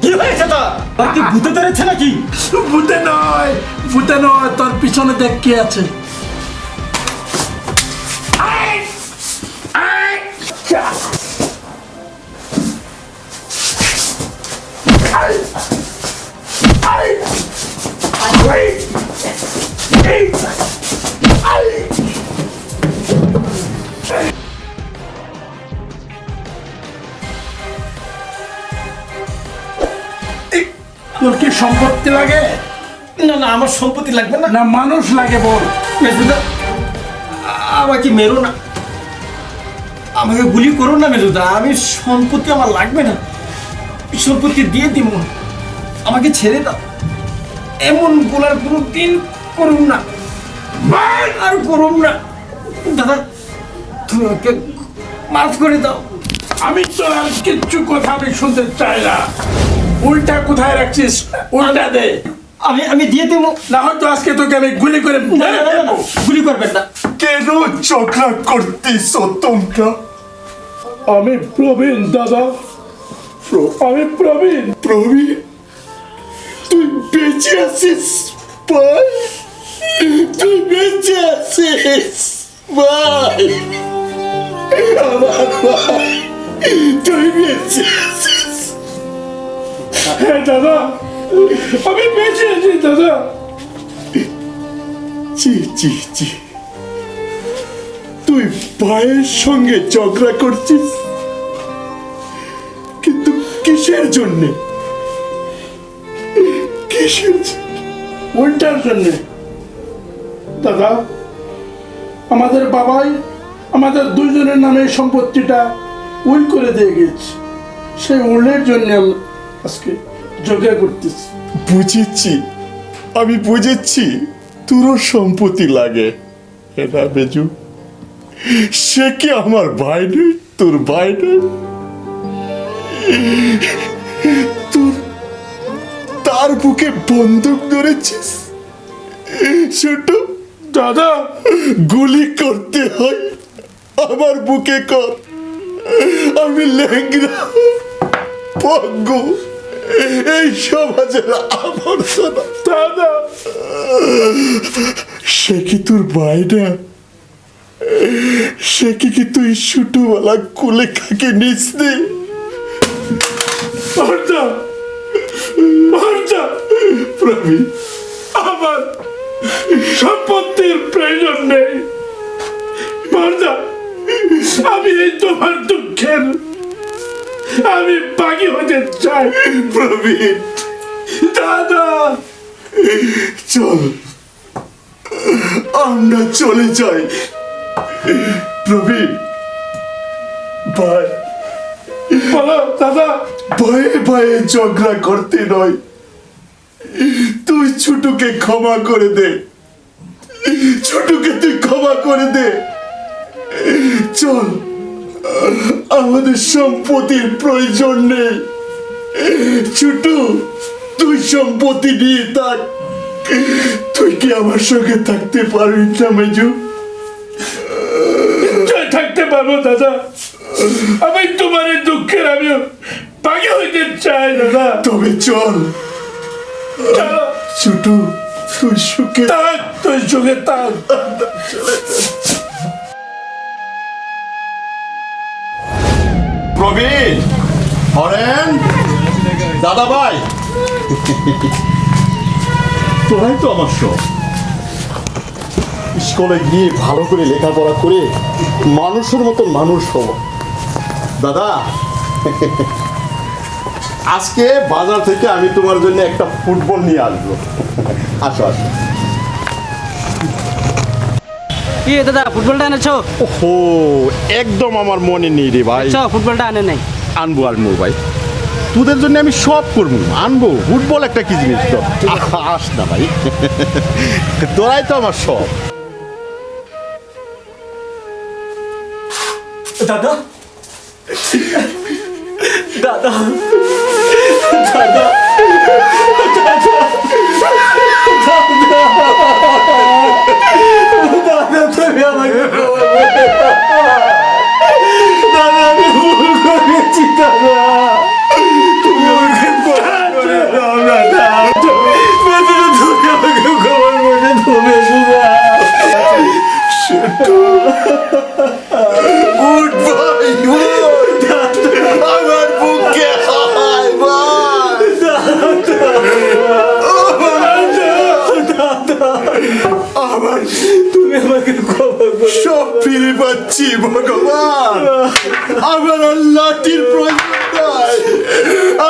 কি হয়েছে তোর? আর কি ভূতে ধরেছে নাকি? ভূতে নয়, ভূতে নয়, তোর পিছনে দেখ কে আছে। তোর কি সম্পত্তি লাগে? না না, আমার সম্পত্তি লাগবে না। না মানুষ লাগে বল। মেজুদা, আমাকে মেরো না, আমাকে গুলি করো না মেজুদা। আমি সম্পত্তি আমার লাগবে না, সম্পত্তি দিয়ে দিব। আমাকে ছেড়ে দাও। এমন বলার কোনো দিন করুন না, আর করুন না দাদা। তুমি আমাকে মাফ করে দাও। আমি তোর আর কিচ্ছু কথা আমি শুনতে চাই না। উল্টা কোথায় রাখছিস? উল্টা দে। আমি দিয়ে দেবো। না হয়তো আজকে তোকে আমি গুলি করে মেরে দেবো। গুলি করবেন না। কেন ঝগড়া করতেছ তোমরা? আমি প্রবীণ দাদা, আমি প্রবীণ। প্রবীণ, তুই বেঁচে আছিস ভাই? তুই বেঁচে আছিস ভাই? আমার ভাই, তুই বেঁচে আছিস? হ্যাঁ দাদা, আমি বেঁচে আছি দাদা। জি জি জি, তুই ভাইয়ের সঙ্গে ঝগড়া করছিস, কিন্তু কিসের জন্যে? কিসের জন্যে? উল্টার জন্যে দাদা। আমাদের বাবাই আমাদের দুজনের নামে এই সম্পত্তিটা উইল করে দিয়ে গেছে। সেই উইলের জন্য আজকে ঝগড়া করতেছি। বুঝেছি, আমি বুঝেছি তোরও সম্পত্তি লাগে। এটা বেজু, সে কি আমার ভাই নেই? তোর ভাই নেই? তোর তার বুকে বন্দুক ধরেছিস? ছোট দাদা, গুলি করতে হয় আমার বুকে কর। আমি লেংরা, পঙ্গু, এই সমাজের আবর্জনা। দাদা, সে কি তোর ভাই না? সে কি তুই ছোটবেলা কোলে খাকে নিস নে? প্রবীণ, আমার সম্পত্তির প্রয়োজন নেই। বর্দা, আমি এই তোমার দুঃখের আমি বাকি হতে চাই। প্রবীণ, দাদা, চল আমরা চলে যাই। প্রবীণ ভাই, বলো দাদা। ভয়ে ভয়ে ঝগড়া করতে নয়, তুই ছোটুকে ক্ষমা করে দে, ছোটুকে তুই ক্ষমা করে দে। চল, আমাদের সম্পত্তির প্রয়োজন নেই। ছোটু, তুই সম্পত্তি নিয়ে থাক। তুই কি আমার সঙ্গে থাকতে পারবি না মেজু? থাকতে পারবো দাদা, আমি তোমার এই দুঃখের আমিও বাকি হইতে চাই দাদা। তবে চল চলো। ছোটু, তুই সুখে থাক, তুই সুখে থাক। প্রবীণ, হরেন, দাদা ভাই, তোরাই তো আমার সব। স্কুলে গিয়ে ভালো করে লেখাপড়া করে মানুষের মতন মানুষ হব। দাদা, আজকে বাজার থেকে আমি তোমার জন্য একটা ফুটবল নিয়ে আসবো। আসো আসো। কি দাদা, ফুটবলটা এনেছো? ওহো, একদম আমার মনে নেই রে ভাই। ফুটবলটা আনে নাই? আনবো আনবো ভাই, তোদের জন্য আমি সব করবো, আনবো। ফুটবল একটা কি জিনিস তো, আস না ভাই, তোরাই তো আমার সব। দাদা, দাদা, দাদা, দাদা, তুমি আমাকে দাদা, আমি ভুল করেছি দাদা, তুমি আমাকে ক্ষমা করে দাও দাদা, তুমি আমাকে ক্ষমা করে তুমি উঠ ভাই, উঠ, আমার বুকে হায় ভাই, আমার তুমি আমাকে ক্ষমা করে সব ফিরে পাচ্ছি ভগবান। আমার আর লাঠির প্রয়োজন নাই,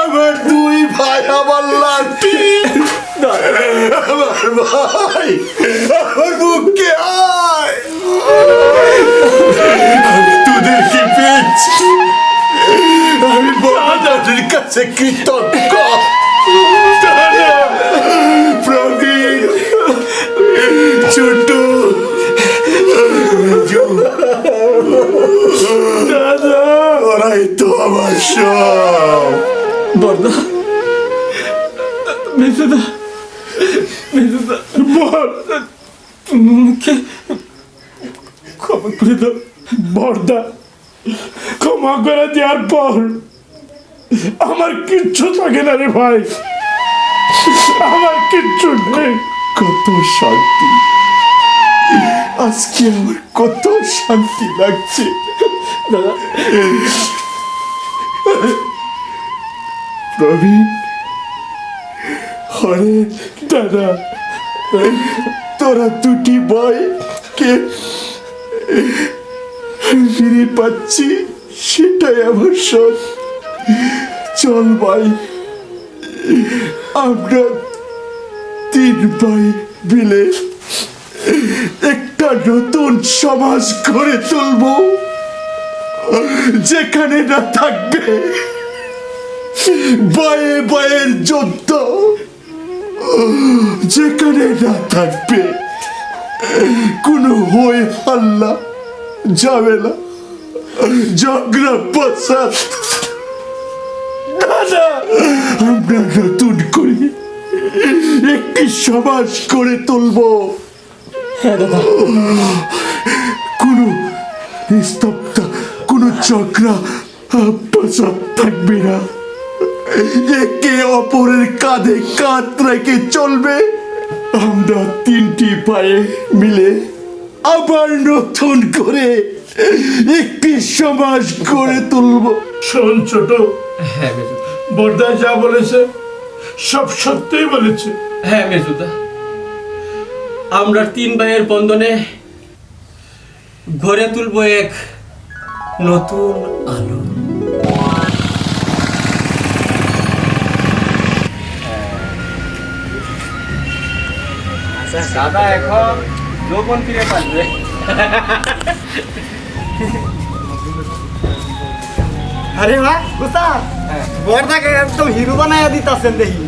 আমার দুই ভাই আমার লাঠি, আমার ভাই, আমার বুকে আয়। আমি তোদেরকে পেয়েছি, আমি বাবাদের কাছে কৃতজ্ঞ। প্রবীণ, ছোট, ওরাই তো আমার সব। বর্দা, মেজুদা, মেজুদা, বল, মুখে ক্ষমা করে দাও। বর্দা, ক্ষমা করে দেওয়ার পর আমার কিচ্ছু থাকে না রে ভাই, আমার কিচ্ছু নেই। কত শান্তি, আজকে আমার কত শান্তি লাগছে। দাদা, প্রবীণ, হরে, দাদা, তোরা দুটি ভাই কে ফিরে পাচ্ছি, সেটাই আমার সব। চল ভাই, আমরা তিন ভাই মিলে একটা নতুন সমাজ গড়ে তুলব, যেখানে না থাকবে বায়ে বায়ের যুদ্ধ, যেখানে না থাকবে কোনো হই হাল্লা, ঝামেলা, ঝগড়া পাসাদ। দাদা, আমরা নতুন করে একটি সমাজ গড়ে তুলব। হ্যাঁ দাদা, কোনো নিস্তব্ধতা, কোনো ঝগড়া পাসাদ থাকবে না। একে অপরের কাঁধে কাঁধ রেখে চলবে। আমরা তিনটি পায়ে মিলে আবার নতুন করে একটি সমাজ গড়ে তুলব। শোন ছোট, বর্দা যা বলেছে সব সত্যিই বলেছে। হ্যাঁ মেজুদা, আমরা 3 ভাইয়ের বন্ধনে গড়ে তুলব এক নতুন আলো। দাদা এখন যৌবন ফিরে পাবে। আরে বাহ উস্তাদ বড়দাকে একদম হিরো বানায়া দিতাছেন দেখি।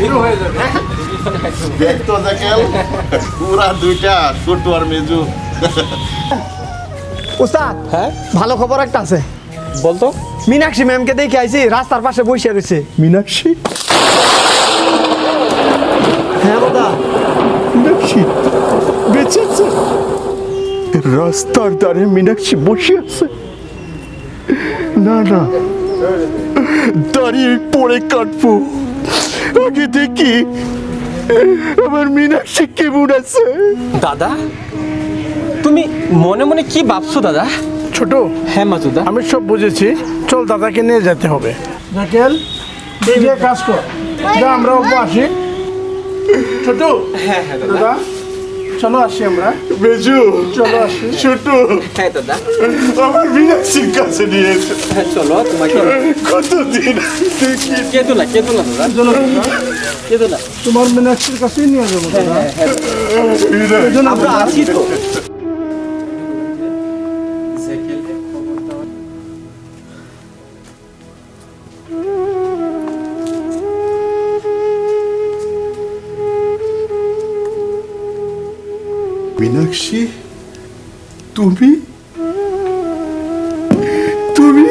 হিরো হয়ে যাবে। দেখ তো জাকেল পুরা দুইটা ছোট আর মেজু। উস্তাদ হ্যাঁ ভালো খবর একটা আছে। বলতো। মীনাক্ষী ম্যামকে দেখে আইছি রাস্তার পাশে বসে রয়েছে। মীনাক্ষী হ্যাঁ দাদা মীনাক্ষী বেঁচে আছে? রাস্তার ধারে মীনাক্ষী বসে আছে? না না, দাঁড়িয়ে পড়ে কাটবো, আগে দেখি আমার মীনাক্ষী কেমন আছে। দাদা তুমি মনে মনে কি ভাবছো দাদা? ছোট, হ্যাঁ মাসুদা। আমি সব বুঝেছি, চল দাদাকে নিয়ে যেতে হবে। জাকেল তুই যে কাজ কর, যা আমরা অল্প আসি। ছোট, হ্যাঁ হ্যাঁ দাদা। দাদা চলো আসি আমরা। মেজু চলো আসি। ছোট হ্যাঁ দাদা। আমার মীনাক্ষীর কাছে নিয়ে এসে হ্যাঁ চলো তোমাকে। কতদিন কেঁদো না দাদা, চলো দাদা, কেঁদো না। তোমার মীনাক্ষীর কাছেই নিয়ে যাবো দাদা। আমরা আছি তো। মীনাক্ষী, তুমি তুমি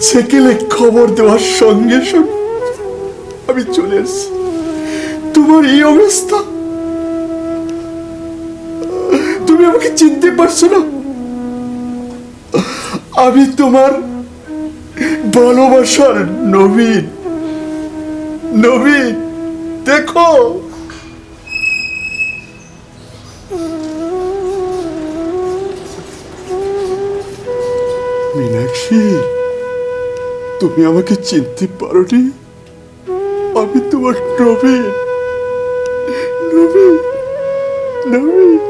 ছেকেলে খবর দেওয়ার সঙ্গে সঙ্গে আমি চলে এসেছি। তোমার এই অবস্থা, তুমি আমাকে চিনতে পারছো না? আমি তোমার ভালোবাসার নবীন। নবীন দেখো, মীনাক্ষী তুমি আমাকে চিনতে পারোনি? আমি তোমার নবীন। নবীন নবীন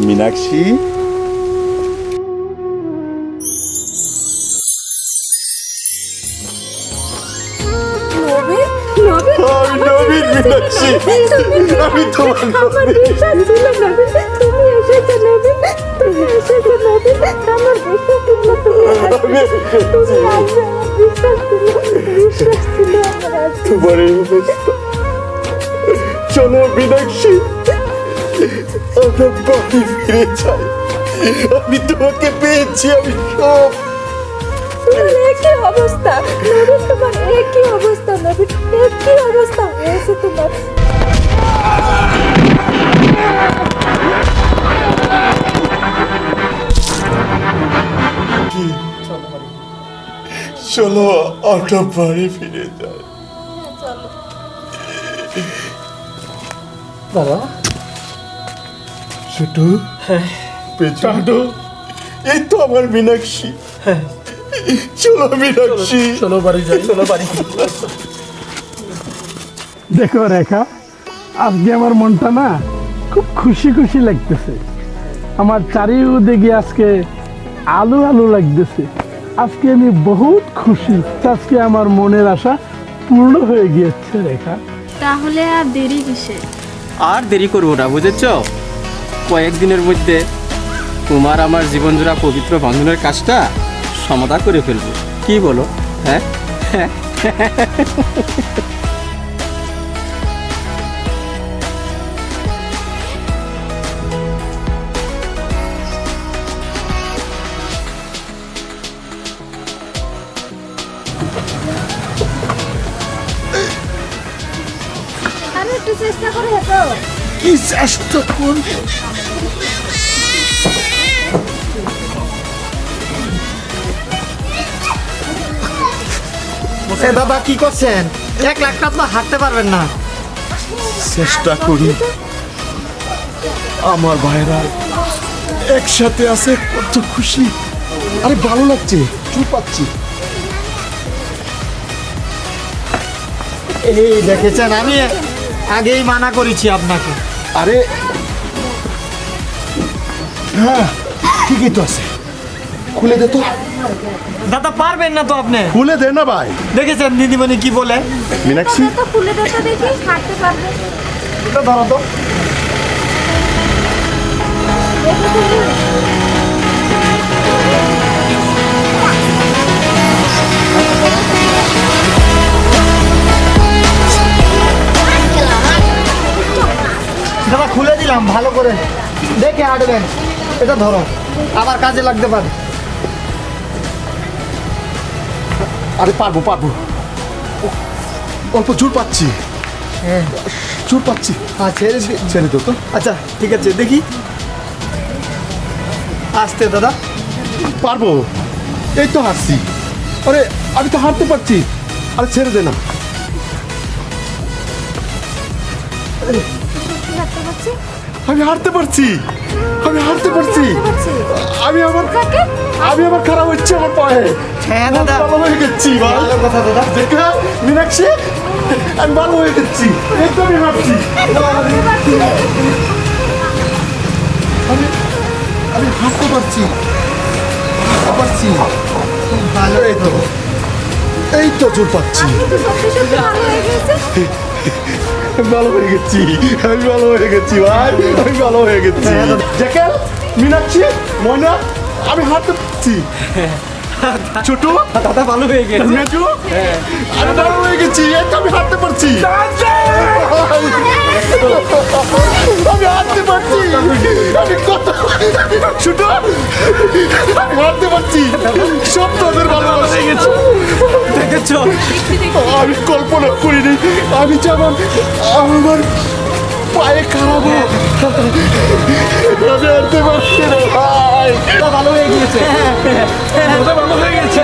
মীনাক্ষী। আমি নবীন মীনাক্ষী, আমি তোমার নবীন। তোমার এই অবস্থা, চলো মীনাক্ষী আমরা বাড়ি ফিরে যাই। আমি তোমাকে পেয়েছি, আমি সব। একই অবস্থা নবীন, তোমার একই অবস্থা নবীন, একই অবস্থা হয়েছে তোমার। চলো আমরা বাড়ি ফিরে যাই। দাদা ছোটু, পেছু, এই তো আমার মীনাক্ষী। চলো মীনাক্ষী, চলো বাড়ি যাই। চলো বাড়ি। দেখো রেখা, আজকে আমার মনটা না খুব খুশি খুশি লাগতেছে। আমার চারিদিকে আজকে আলো আলো লাগতেছে। আজকে আমি বহুত খুশি। আজকে আমার মনের আশা পূর্ণ হয়ে গিয়েছে রেখা। তাহলে আর দেরি কিসে? আর দেরি করবো না, বুঝেছ? কয়েকদিনের মধ্যে তোমার আমার জীবনজোড়া পবিত্র বন্ধনের কাজটা সমাধা করে ফেলবো। কি বলো? হ্যাঁ আমি একটু চেষ্টা করে হেঁটো। কি চেষ্টা করবো? দাদা কি করছেন? 1 লাখ টাকা তো হাঁটতে পারবেন না। চেষ্টা করি। আমার ভাইরা একসাথে আছে, কত খুশি। আরে ভালো লাগছে, চুল পাচ্ছি। এই দেখেছেন, আমি আগেই মানা করেছি আপনাকে। আরে হ্যাঁ ঠিকই তো আছে, খুলে দে তো, দাদা পারবেন না তো আপনি? খুলে দে না ভাই। দেখেছেন দিদিমণি কি বলে? মীনাক্ষী তো খুলে দেখো দেখি হাঁটতে পারবে। এটা ধরো তো। দাদা খুলে দিলাম ভালো করে, দেখে হাঁটবেন। এটা ধরো, আবার কাজে লাগতে পারে। আরে পারবো পারবো, অল্প জোর পাচ্ছি, জোর পাচ্ছি। ছেড়ে ছেড়ে দো তো। আচ্ছা ঠিক আছে, দেখি আসতে দাদা। পারবো, এই তো হাঁটছি। আরে আমি তো হাঁটতে পারছি। আরে ছেড়ে দে না। হাঁটতে পারছি। আমি হাঁটতে পারছি, আমি হাঁটতে পারছি। আমি আমার খারাপ হচ্ছে আমার পায়ে। হ্যাঁ দাদা, ভালো হয়ে গেছি ভাই। ভালো কথা দাদা। দেখে মীনাক্ষী, আমি ভালো হয়ে গেছি, একদমই হাঁটছি। আমি হাঁটতে পারছি, হাঁটতে পারছি। ভালো এই তো, এই তো জোর পাচ্ছি। সত্যি সত্যি ভালো হয়ে গেছে। আমি ভালো হয়ে গেছি, আমি ভালো হয়ে গেছি ভাই, আমি ভালো হয়ে গেছি। দেখে মীনাক্ষী, ময়না, আমি হাঁটতে পারছি। ছোট দাদা ভালো হয়ে গেছে। মেজু, আমি ভালো হয়ে গেছি, এই তো আমি হাঁটতে পারছি। আমি হাঁটতে পারছি, আমি কত ছোট, আমি হাঁটতে পারছি। সব তোদের ভালোবাসা হয়ে গেছে। দেখেছো? আমি কল্পনা করিনি আমি যেমন আমার পায়ে খারাপ আমি হাঁটতে পারছি না ভাই। ভালো হয়ে গিয়েছে। ভালো হয়ে গেছে।